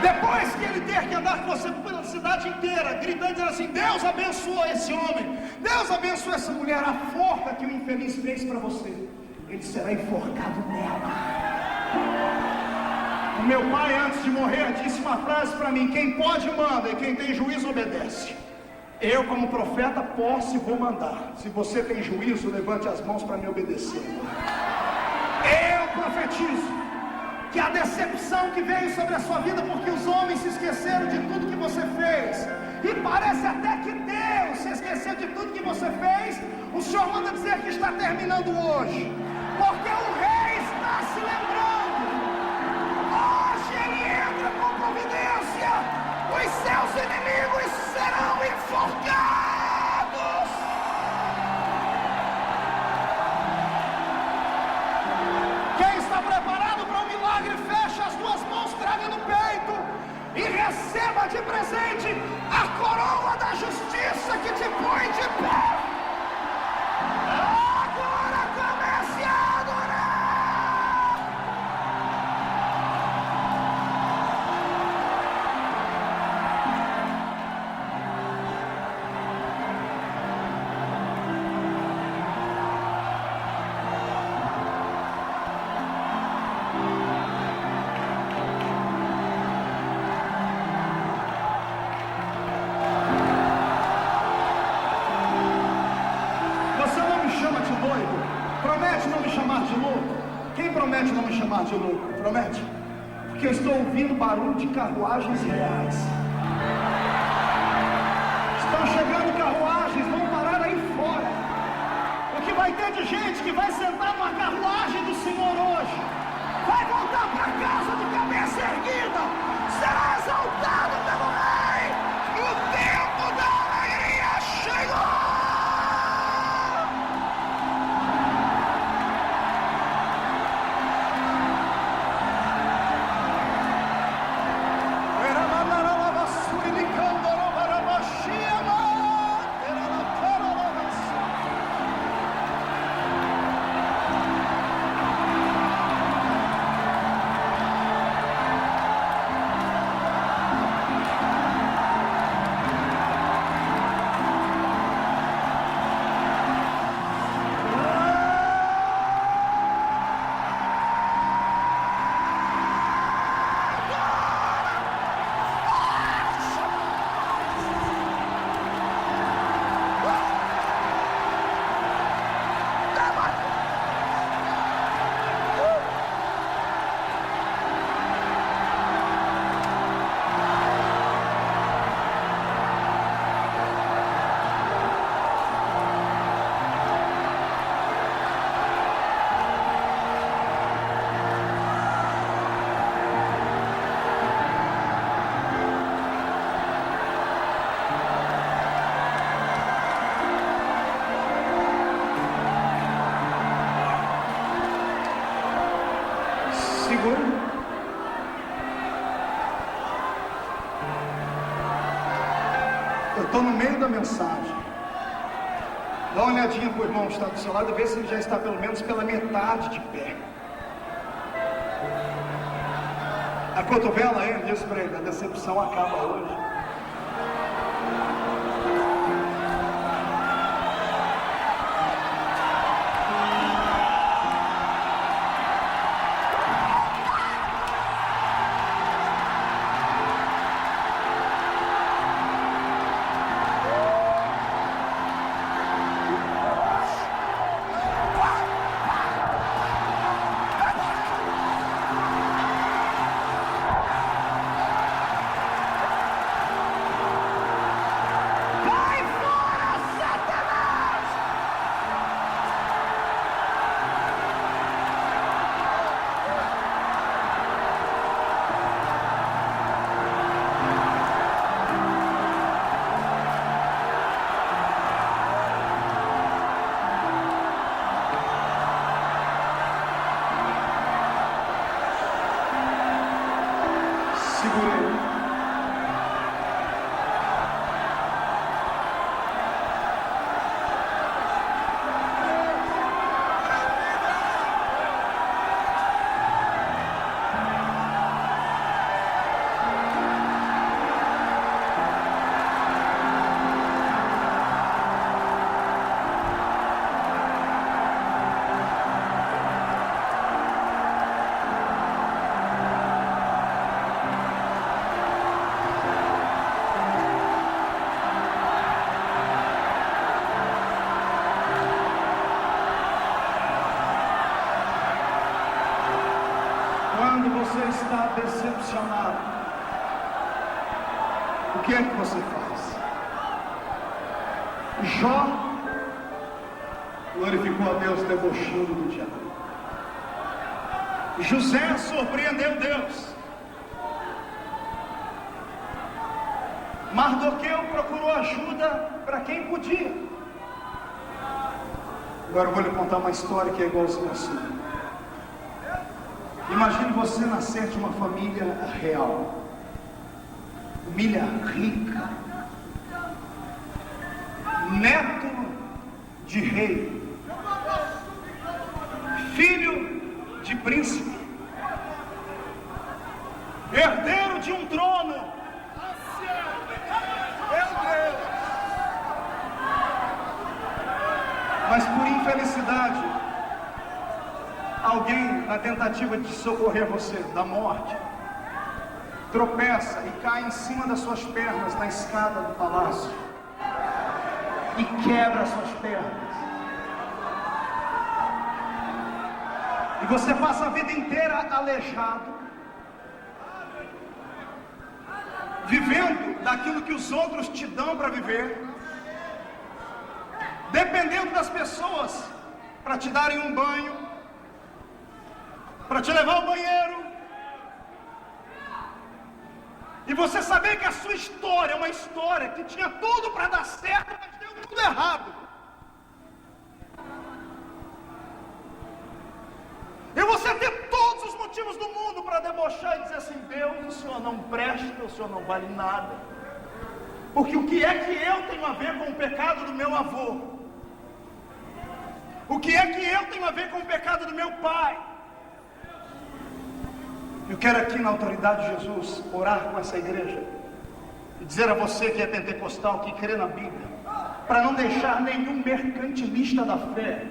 Depois que ele ter que andar com você pela cidade inteira, gritando, dizendo assim: Deus abençoa esse homem, Deus abençoa essa mulher, a forca que o infeliz fez para você, ele será enforcado nela. O meu pai, antes de morrer, disse uma frase para mim: quem pode manda e quem tem juízo obedece. Eu, como profeta, posso e vou mandar. Se você tem juízo, levante as mãos para me obedecer. Eu profetizo que a decepção que veio sobre a sua vida, porque os homens se esqueceram de tudo que você fez, e parece até que Deus se esqueceu de tudo que você fez, o Senhor manda dizer que está terminando hoje, porque o rei está se lembrando. Hoje ele entra com providência, os seus inimigos serão enforcados. Quem está preparado para um milagre, feche as duas mãos, traga no peito e receba de presente a coroa da justiça que te põe de pé. Agora comece a adorar. Promete não me chamar de louco? Quem promete não me chamar de louco? Promete? Porque eu estou ouvindo barulho de carruagens reais. Estão chegando carruagens, vão parar aí fora. O que vai ter de gente que vai sentar numa carruagem do Senhor hoje, vai voltar para casa de cabeça erguida, será exaltado pelo Rei. O tempo da alegria chegou. Eu estou no meio da mensagem. Dá uma olhadinha para o irmão que está do seu lado e vê se ele já está pelo menos pela metade de pé. A cotovela ele diz para ele: a decepção acaba hoje. por ele. Quando você está decepcionado, o que é que você faz? Jó glorificou a Deus debochando do diabo. José surpreendeu Deus. Mardoqueu procurou ajuda para quem podia. Agora eu vou lhe contar uma história que é igualzinha a sua. Imagine você nascer de uma família real, família rica, Neto de rei, filho de príncipe, herdeiro de um trono. Meu Deus! mas por infelicidade, alguém, na tentativa de socorrer você da morte, tropeça e cai em cima das suas pernas na escada do palácio e quebra as suas pernas. E você passa a vida inteira aleijado, vivendo daquilo que os outros te dão para viver, dependendo das pessoas para te darem um banho, para te levar ao banheiro, e você saber que a sua história é uma história que tinha tudo para dar certo, mas deu tudo errado. E você ter todos os motivos do mundo para debochar e dizer assim: Deus, o Senhor não presta, o Senhor não vale nada, porque o que é que eu tenho a ver com o pecado do meu avô? O que é que eu tenho a ver com o pecado do meu pai? Eu quero aqui na autoridade de Jesus orar com essa igreja e dizer a você que é pentecostal, que crê na Bíblia, para não deixar nenhum mercantilista da fé,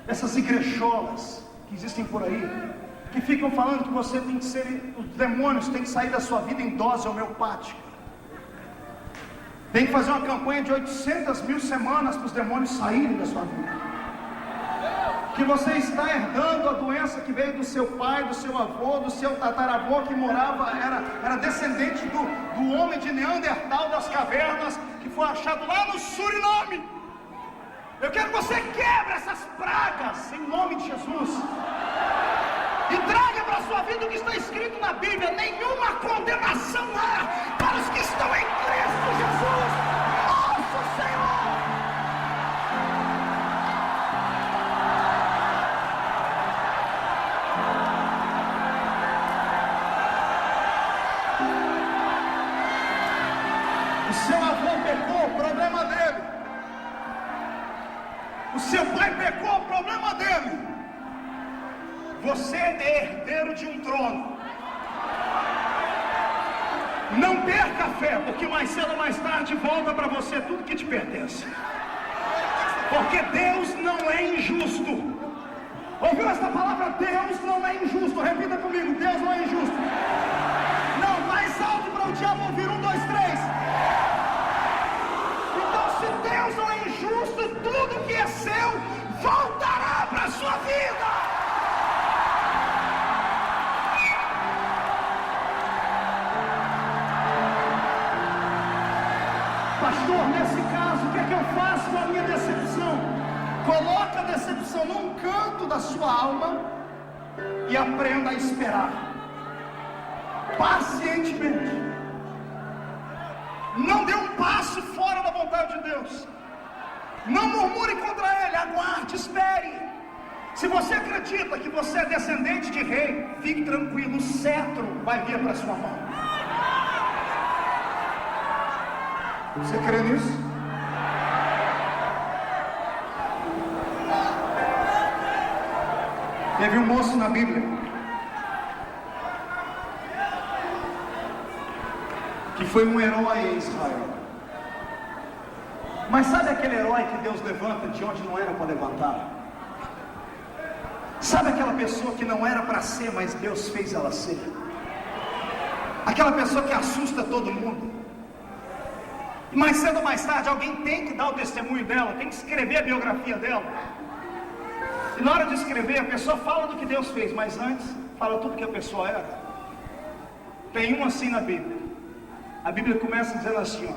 essas igrejolas que existem por aí, que ficam falando que você tem que ser, os demônios têm que sair da sua vida em dose homeopática, tem que fazer uma campanha de 800 mil semanas para os demônios saírem da sua vida, que você está herdando a doença que veio do seu pai, do seu avô, do seu tataravô, que morava, era descendente do homem de Neandertal das cavernas, que foi achado lá no Suriname. Eu quero que você quebre essas pragas em nome de Jesus e traga para a sua vida o que está escrito na Bíblia: nenhuma condenação há para os que estão em Cristo Jesus, nosso Senhor. O seu avô pecou, o problema dele. O seu pai pecou, o problema dele. Você é herdeiro de um trono. Não perca a fé, porque mais cedo ou mais tarde volta para você tudo que te pertence. Porque Deus não é injusto. Ouviu esta palavra? Deus não é injusto. Repita comigo: Deus não é injusto. Não, mais alto para o diabo ouvir. 1, 2, 3. Se Deus não é injusto, tudo que é seu voltará para a sua vida. Pastor, nesse caso, o que é que eu faço com a minha decepção? Coloca a decepção num canto da sua alma e aprenda a esperar pacientemente. Não dê um passo fora da vontade de Deus. Não murmure contra Ele, aguarde, espere. Se você acredita que você é descendente de rei, fique tranquilo, o cetro vai vir para sua mão. Você crê nisso? Teve um moço na Bíblia que foi um herói em Israel. Mas sabe aquele herói que Deus levanta de onde não era para levantar? Sabe aquela pessoa que não era para ser, mas Deus fez ela ser? Aquela pessoa que assusta todo mundo. Mais cedo ou mais tarde alguém tem que dar o testemunho dela, tem que escrever a biografia dela. E na hora de escrever, a pessoa fala do que Deus fez, mas antes fala tudo que a pessoa era. Tem um assim na Bíblia. A Bíblia começa dizendo assim, ó: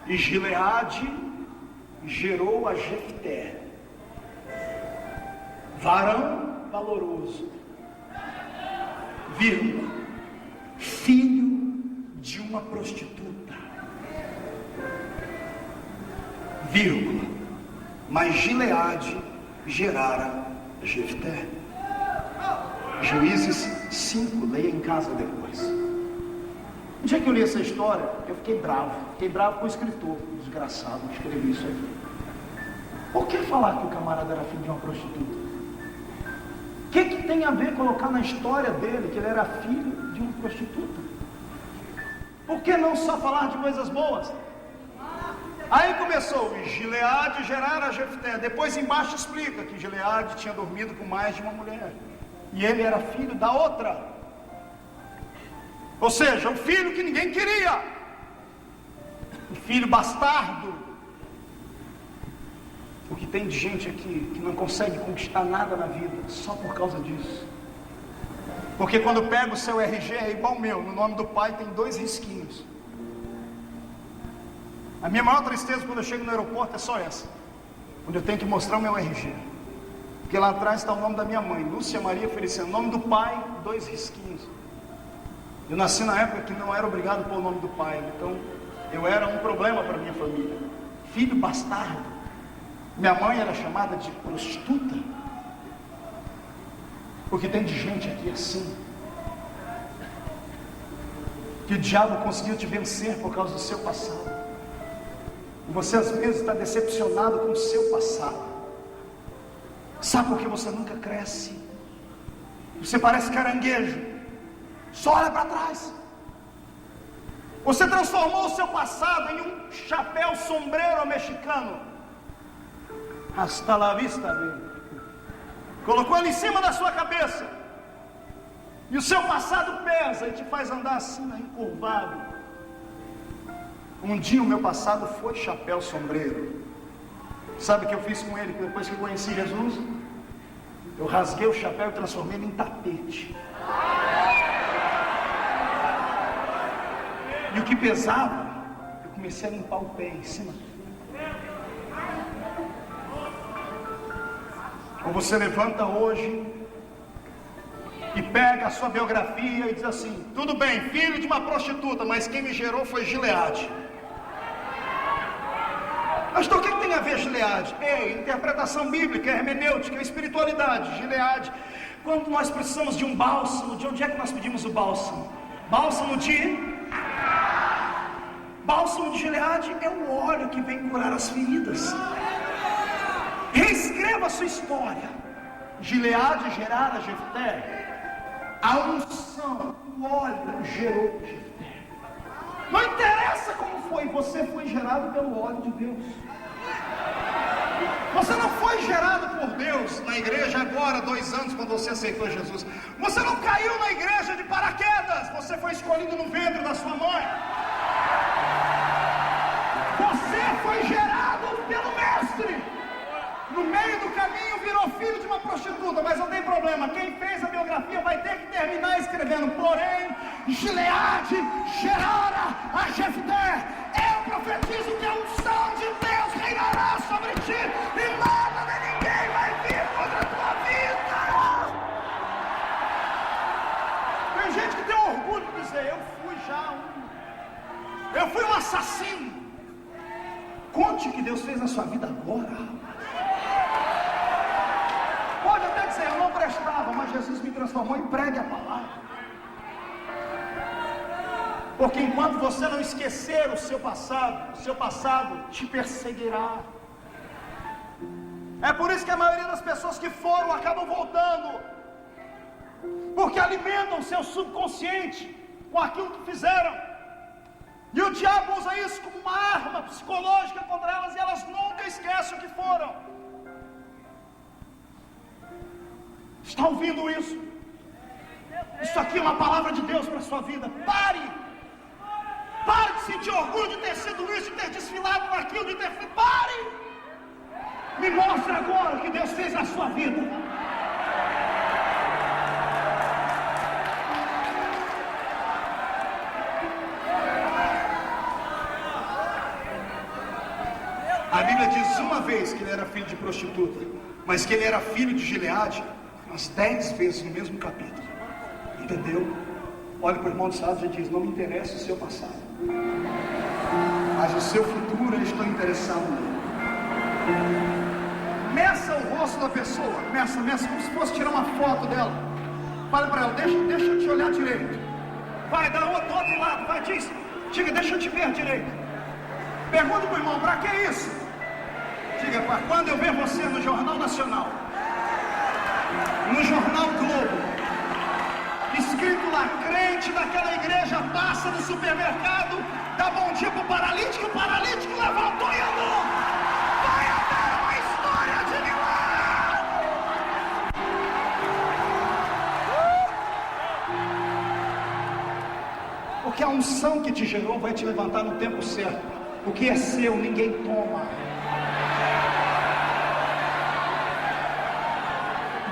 e Gileade gerou a Jefté, varão valoroso, vírgula, filho de uma prostituta, vírgula, mas Gileade gerara Jefté. Juízes 5, leia em casa depois. No dia que eu li essa história, eu fiquei bravo com o escritor, desgraçado, que escreveu isso aqui. Por que falar que o camarada era filho de uma prostituta? O que tem a ver colocar na história dele que ele era filho de uma prostituta? Por que não só falar de coisas boas? Aí começou, e Gileade gerara Jefté. Depois embaixo explica que Gileade tinha dormido com mais de uma mulher, e ele era filho da outra. Ou seja, o filho que ninguém queria, o filho bastardo. O que tem de gente aqui que não consegue conquistar nada na vida só por causa disso. Porque quando pega o seu RG é igual o meu, no nome do pai tem 2 risquinhos. A minha maior tristeza quando eu chego no aeroporto é só essa, onde eu tenho que mostrar o meu RG. Porque lá atrás está o nome da minha mãe, Lúcia Maria Feliciano. O nome do pai, 2 risquinhos. Eu nasci na época que não era obrigado por o nome do pai, então eu era um problema para minha família. Filho bastardo. Minha mãe era chamada de prostituta. Porque tem de gente aqui assim, que o diabo conseguiu te vencer por causa do seu passado. E você às vezes está decepcionado com o seu passado. Sabe por que você nunca cresce? Você parece caranguejo, só olha para trás. Você transformou o seu passado em um chapéu sombreiro mexicano. Hasta la vista, amigo. Colocou ele em cima da sua cabeça. E o seu passado pesa e te faz andar assim, encurvado. Um dia o meu passado foi chapéu sombreiro. Sabe o que eu fiz com ele depois que conheci Jesus? Eu rasguei o chapéu e transformei ele em tapete. E o que pesava, eu comecei a limpar o pé em cima. Ou você levanta hoje e pega a sua biografia e diz assim: tudo bem, filho de uma prostituta, mas quem me gerou foi Gileade. Mas então o que tem a ver Gileade? Interpretação bíblica, hermenêutica, espiritualidade. Gileade, quando nós precisamos de um bálsamo, de onde é que nós pedimos o bálsamo? Bálsamo de Gileade é o óleo que vem curar as feridas. Reescreva a sua história. Gileade gerara Jefté. A unção, o óleo gerou Jefté. Não interessa como foi, você foi gerado pelo óleo de Deus. Você não foi gerado por Deus na igreja agora, 2 anos, quando você aceitou Jesus. Você não caiu na igreja de paraquedas. Você foi escolhido no ventre da sua mãe. Você foi gerado pelo mestre. No meio do caminho virou filho de uma prostituta, mas não tem problema. Quem fez a biografia vai ter que terminar escrevendo: porém, Gileade gerara a Jefté. Eu profetizo que a unção de Deus reinará sobre ti e nada nem ninguém vai vir contra a tua vida. Tem gente que tem orgulho de dizer: eu fui um assassino. Conte o que Deus fez na sua vida agora. Pode até dizer: eu não prestava, mas Jesus me transformou e pregue a palavra. Porque enquanto você não esquecer o seu passado te perseguirá. É por isso que a maioria das pessoas que foram acabam voltando, porque alimentam o seu subconsciente com aquilo que fizeram. E o diabo usa isso como uma arma psicológica contra elas, e elas nunca esquecem o que foram. Está ouvindo isso? Isso aqui é uma palavra de Deus para a sua vida. Pare de sentir orgulho de ter sido isso, de ter desfilado naquilo, de ter feito. Pare! Me mostre agora o que Deus fez na sua vida. A Bíblia diz uma vez que ele era filho de prostituta, mas que ele era filho de Gileade umas 10 vezes no mesmo capítulo. Entendeu? Olha para o irmão do lado e diz: não me interessa o seu passado, mas o seu futuro eu estou interessado nele. Meça o rosto da pessoa, meça como se fosse tirar uma foto dela. Fale para ela: deixa eu te olhar direito. Vai, dá do outro lado, vai, diga, deixa eu te ver direito. Pergunta para o irmão: para que isso? Diga: para quando eu ver você no Jornal Nacional, no Jornal Globo, escrito lá: crente daquela igreja passa no supermercado, dá bom dia para o paralítico levantou e andou. Vai haver uma história de milagre. Porque a unção que te gerou vai te levantar no tempo certo. O que é seu ninguém toma.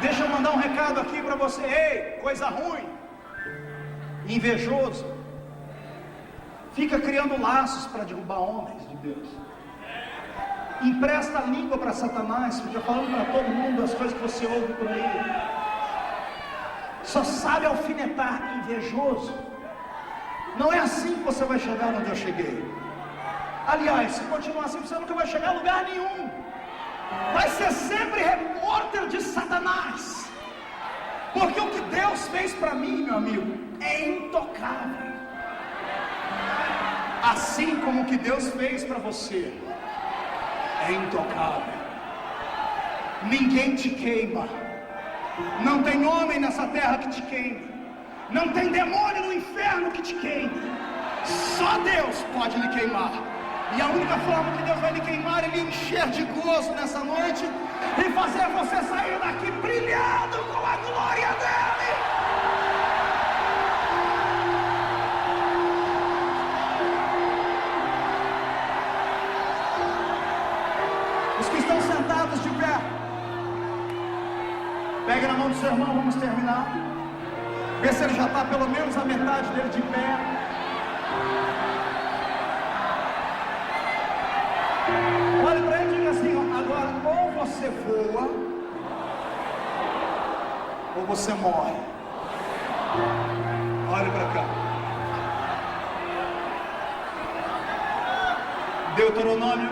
Deixa eu mandar um recado aqui para você. Ei, coisa ruim, invejoso, fica criando laços para derrubar homens de Deus. Empresta a língua para Satanás, fica falando para todo mundo as coisas que você ouve por aí. Só sabe alfinetar, invejoso. Não é assim que você vai chegar onde eu cheguei. Aliás, se continuar assim, você nunca vai chegar a lugar nenhum. Vai ser sempre repórter de Satanás. Porque o que Deus fez para mim, meu amigo, é intocável. Assim como o que Deus fez para você é intocável. Ninguém te queima. Não tem homem nessa terra que te queime. Não tem demônio no inferno que te queime. Só Deus pode lhe queimar. E a única forma que Deus vai lhe queimar é lhe encher de gozo nessa noite e fazer você sair daqui brilhando com a glória dele. Os que estão sentados de pé, pegue na mão do seu irmão, vamos terminar. Vê se ele já está pelo menos a metade dele de pé. Olhe para ele e diga assim: agora ou você voa ou você morre. Olhe para cá. Deuteronômio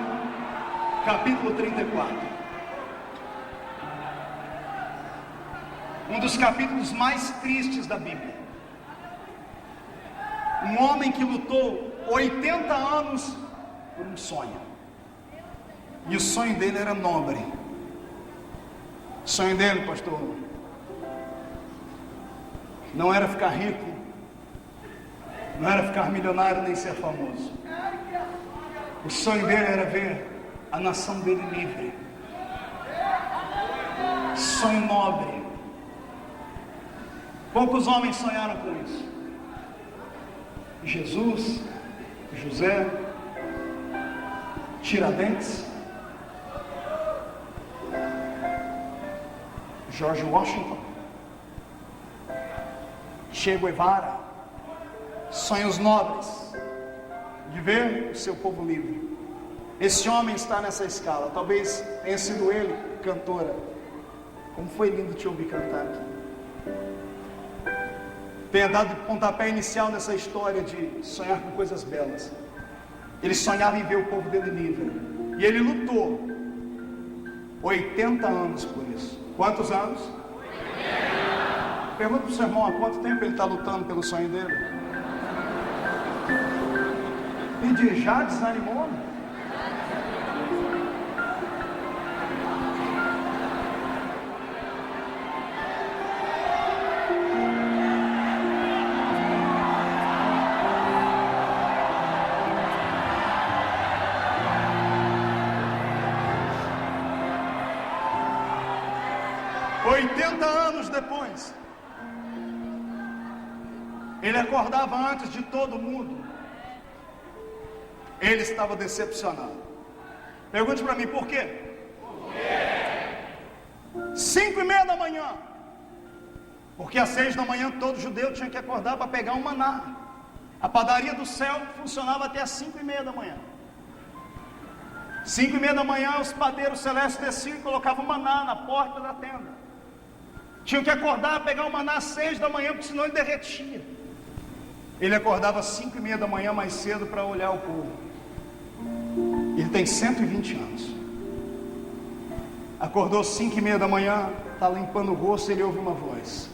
capítulo 34. Um dos capítulos mais tristes da Bíblia. Um homem que lutou 80 anos por um sonho. E o sonho dele era nobre. O sonho dele, pastor, não era ficar rico, não era ficar milionário nem ser famoso. O sonho dele era ver a nação dele livre. Sonho nobre. Poucos homens sonharam com isso. Jesus, José, Tiradentes, George Washington, Che Guevara. Sonhos nobres de ver o seu povo livre. Esse homem está nessa escala. Talvez tenha sido ele, cantora. Como foi lindo te ouvir cantar aqui. Tenha dado pontapé inicial nessa história de sonhar com coisas belas. Ele sonhava em ver o povo dele livre. E ele lutou 80 anos por isso. Quantos anos? 80. Pergunta para o seu irmão há quanto tempo ele está lutando pelo sonho dele. Lídia já desanimou? Anos depois, ele acordava antes de todo mundo. Ele estava decepcionado. Pergunte para mim, por quê? 5:30 da manhã. Porque às 6 da manhã todo judeu tinha que acordar para pegar um maná. A padaria do céu funcionava até às 5:30 da manhã. 5:30 da manhã os padeiros celestes desciam e colocavam maná na porta da tenda. Tinham que acordar, pegar o maná às 6 da manhã, porque senão ele derretia. Ele acordava às 5:30 da manhã mais cedo para olhar o povo. Ele tem 120 anos. Acordou às 5:30 da manhã, está limpando o rosto, ele ouve uma voz.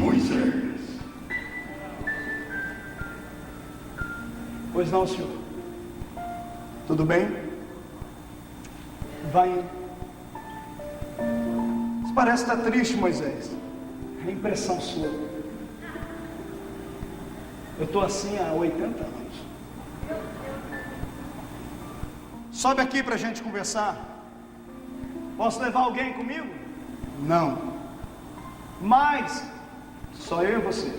Moisés. Pois não, senhor. Tudo bem? Vai indo. Parece estar triste, Moisés. É impressão sua. Eu estou assim há 80 anos. Sobe aqui para a gente conversar. Posso levar alguém comigo? Não. Mas só eu e você.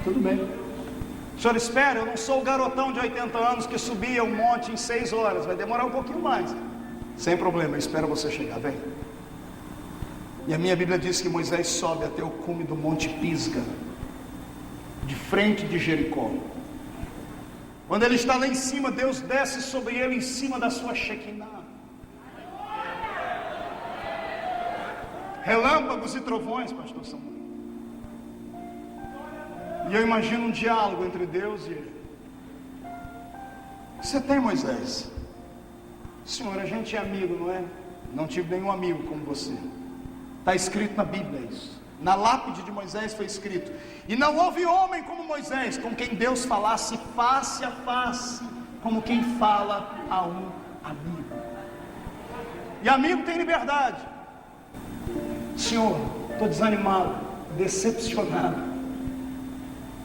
Tudo bem. O senhor espera, eu não sou o garotão de 80 anos que subia um monte em 6 horas. Vai demorar um pouquinho mais. Sem problema, eu espero você chegar, vem. E a minha Bíblia diz que Moisés sobe até o cume do Monte Pisga, de frente de Jericó. Quando ele está lá em cima, Deus desce sobre ele em cima da sua Shekinah. Relâmpagos e trovões, pastor Samuel. E eu imagino um diálogo entre Deus e ele. Você tem, Moisés? Senhor, a gente é amigo, não é? Não tive nenhum amigo como você. Está escrito na Bíblia isso. Na lápide de Moisés foi escrito: e não houve homem como Moisés, com quem Deus falasse face a face, como quem fala a um amigo. E amigo tem liberdade. Senhor, estou desanimado, decepcionado.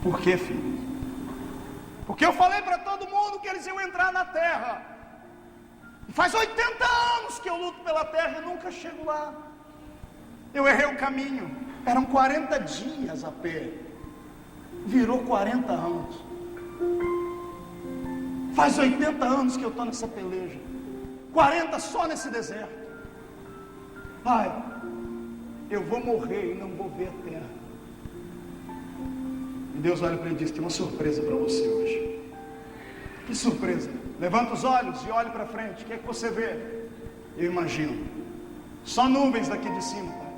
Por quê, filho? Porque eu falei para todo mundo que eles iam entrar na terra. E faz 80 anos que eu luto pela terra e nunca chego lá. Eu errei o caminho. Eram 40 dias a pé. Virou 40 anos. Faz 80 anos que eu estou nessa peleja. 40 só nesse deserto. Pai, eu vou morrer e não vou ver a terra. E Deus olha para ele e diz: tem uma surpresa para você hoje. Que surpresa? Levanta os olhos e olhe para frente. O que é que você vê? Eu imagino só nuvens daqui de cima, pai.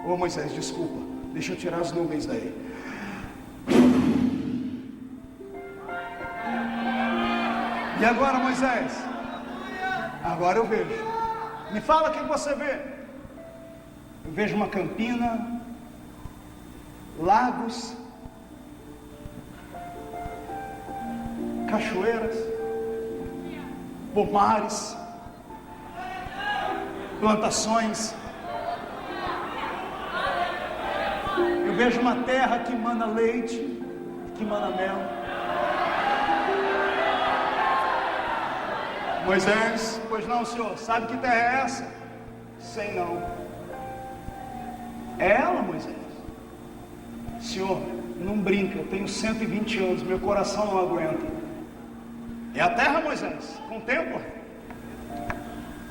Ô Moisés, desculpa, deixa eu tirar as nuvens daí. E agora, Moisés? Agora eu vejo. Me fala o que você vê. Eu vejo uma campina, lagos, cachoeiras, pomares, plantações. Eu vejo uma terra que emana leite, que emana mel. Moisés, pois não, senhor, sabe que terra é essa? Sei não. É ela, Moisés? Senhor, não brinca, eu tenho 120 anos, meu coração não aguenta. É a terra, Moisés? Contempla.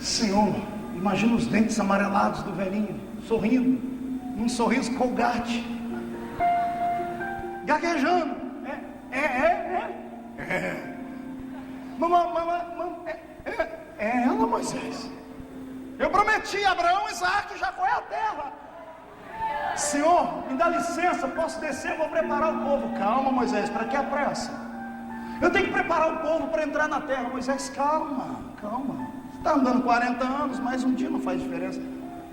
Senhor, imagina os dentes amarelados do velhinho, sorrindo, num sorriso colgate, gaguejando. É ela, Moisés. Eu prometi a Abraão, Isaac e Jacó é a terra. Senhor, me dá licença, posso descer, vou preparar o povo. Calma, Moisés, para que a pressa? Eu tenho que preparar o povo para entrar na terra. Moisés, calma. Você está andando 40 anos, mais um dia não faz diferença.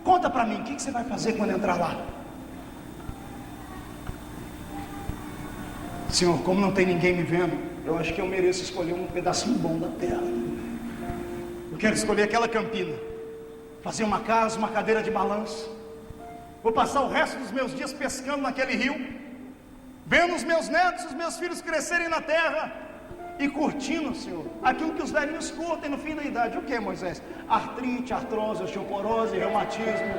Conta para mim, o que você vai fazer quando entrar lá? Senhor, como não tem ninguém me vendo, eu acho que eu mereço escolher um pedacinho bom da terra. Eu quero escolher aquela campina, fazer uma casa, uma cadeira de balanço. Vou passar o resto dos meus dias pescando naquele rio, vendo os meus netos, os meus filhos crescerem na terra e curtindo, Senhor, aquilo que os velhinhos curtem no fim da idade. O que, Moisés? Artrite, artrose, osteoporose, reumatismo,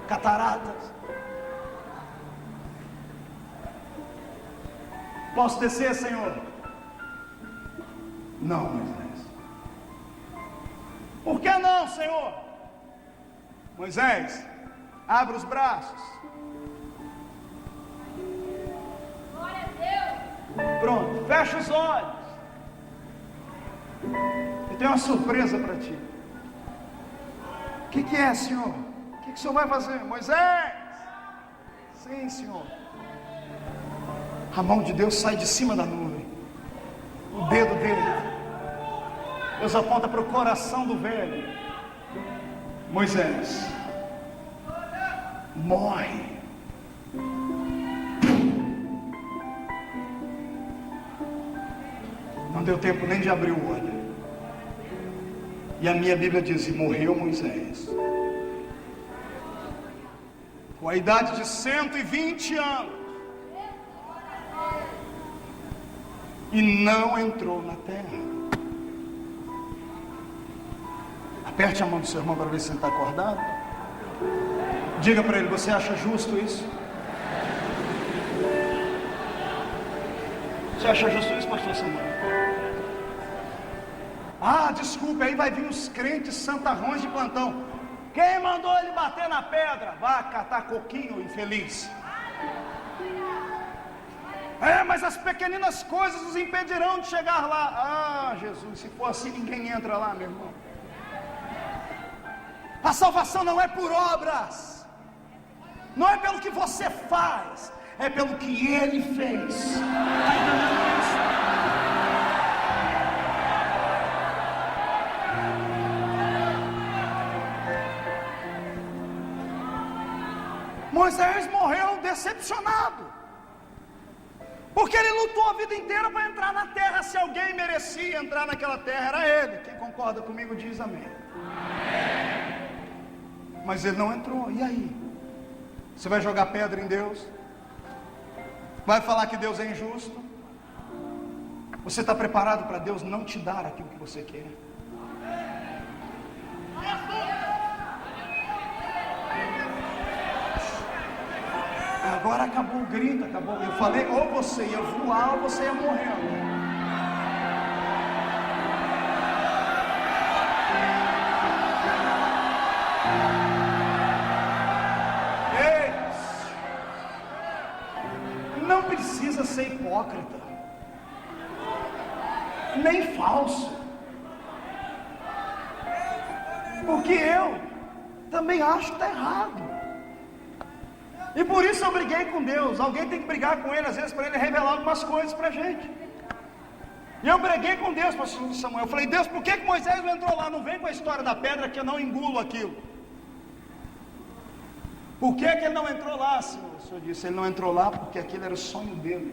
cataratas. Posso descer, Senhor? Não, Moisés. Por que não, Senhor? Moisés, abre os braços. Glória a Deus. Pronto, fecha os olhos. Eu tenho uma surpresa para ti. O que é, Senhor? O que o Senhor vai fazer? Moisés! Sim, Senhor. A mão de Deus sai de cima da nuvem. O dedo dele. Deus aponta para o coração do velho. Moisés, morre. Não deu tempo nem de abrir o olho. E a minha Bíblia diz: e morreu Moisés, com a idade de 120 anos, e não entrou na terra. Aperte a mão do seu irmão para ver se ele está acordado. Diga para ele: você acha justo isso? Você acha justo isso, pastor Samuel? Ah, desculpe, aí vai vir os crentes santarrões de plantão. Quem mandou ele bater na pedra? Vá catar coquinho, infeliz. Mas as pequeninas coisas nos impedirão de chegar lá. Ah, Jesus, se for assim, ninguém entra lá, meu irmão. A salvação não é por obras, não é pelo que você faz, é pelo que Ele fez. Moisés morreu decepcionado, porque ele lutou a vida inteira para entrar na terra. Se alguém merecia entrar naquela terra, era ele. Quem concorda comigo diz amém. Mas ele não entrou. E aí? Você vai jogar pedra em Deus? Vai falar que Deus é injusto? Você está preparado para Deus não te dar aquilo que você quer? Agora acabou o grito, acabou. Eu falei, ou você ia voar ou você ia morrer. Não precisa ser hipócrita, nem falso, porque eu também acho que está errado. E por isso eu briguei com Deus. Alguém tem que brigar com Ele, às vezes, para Ele revelar algumas coisas para a gente. E eu briguei com Deus, pastor Samuel. Eu falei: Deus, por que Moisés não entrou lá? Não vem com a história da pedra que eu não engulo aquilo. Por que ele não entrou lá, Senhor? O Senhor disse: ele não entrou lá porque aquele era o sonho dele.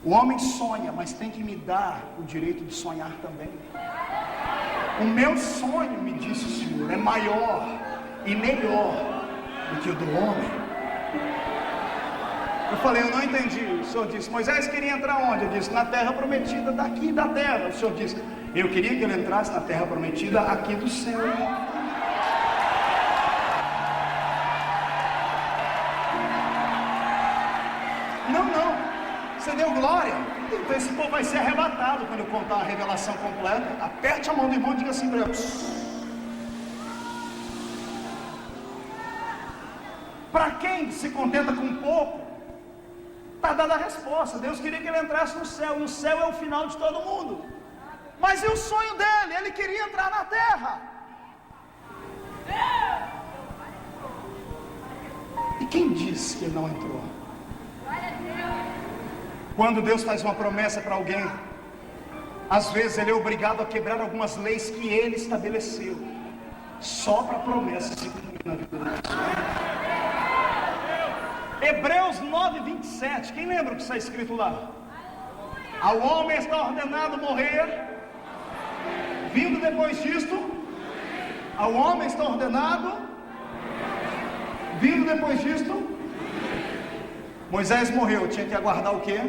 O homem sonha, mas tem que me dar o direito de sonhar também. O meu sonho, me disse o Senhor, é maior e melhor do que o do homem. Eu falei: eu não entendi. O Senhor disse: Moisés queria entrar onde? Eu disse: na terra prometida daqui da terra. O Senhor disse: eu queria que ele entrasse na terra prometida aqui do céu. Não, você deu glória. Então esse povo vai ser arrebatado quando eu contar a revelação completa. Aperte a mão do irmão e diga assim para ele: para quem se contenta com pouco, está dada a resposta. Deus queria que ele entrasse no céu, e o céu é o final de todo mundo. Mas e o sonho dele? Ele queria entrar na terra. E quem disse que ele não entrou? Quando Deus faz uma promessa para alguém, às vezes ele é obrigado a quebrar algumas leis que ele estabeleceu, só para a promessa se cumprir na vida da pessoa. Hebreus 9:27. Quem lembra o que está escrito lá? Ao homem está ordenado morrer. Vindo depois disto, ao homem está ordenado. Vindo depois disto, Moisés morreu. Tinha que aguardar o quê?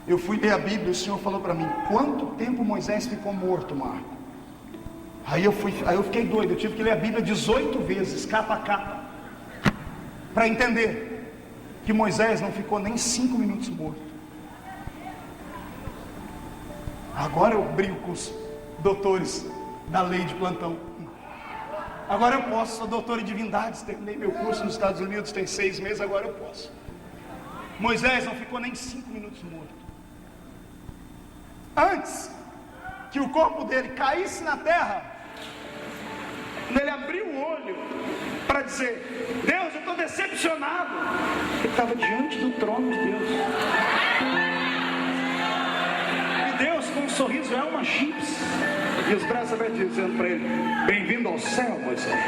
Eu fui ler a Bíblia e o Senhor falou para mim: quanto tempo Moisés ficou morto, Marco? Aí eu fiquei doido. Eu tive que ler a Bíblia 18 vezes, capa a capa, para entender que Moisés não ficou nem 5 minutos morto. Agora eu brigo com os doutores da lei de plantão. Agora eu posso, sou doutor em divindades, terminei meu curso nos Estados Unidos, tem 6 meses, agora eu posso. Moisés não ficou nem 5 minutos morto. Antes que o corpo dele caísse na terra, quando ele abriu o olho para dizer: Deus, eu estou decepcionado, ele estava diante do trono de Deus. E Deus, com um sorriso, é uma chips, e os braços abertos, dizendo para ele: bem-vindo ao céu, Moisés.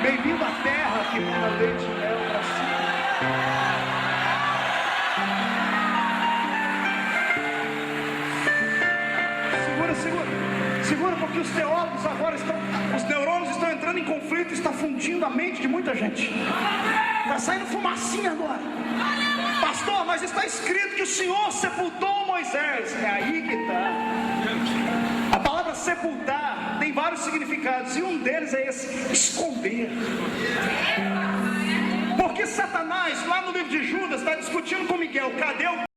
Bem-vindo à terra que mana leite e mel para si. Segura, porque os teólogos agora os neurônios estão entrando em conflito, está fundindo a mente de muita gente. Está saindo fumacinha agora. Pastor, mas está escrito que o Senhor sepultou Moisés. É aí que está. A palavra sepultar tem vários significados, e um deles é esse: esconder. Porque Satanás, lá no livro de Judas, está discutindo com Miguel: cadê o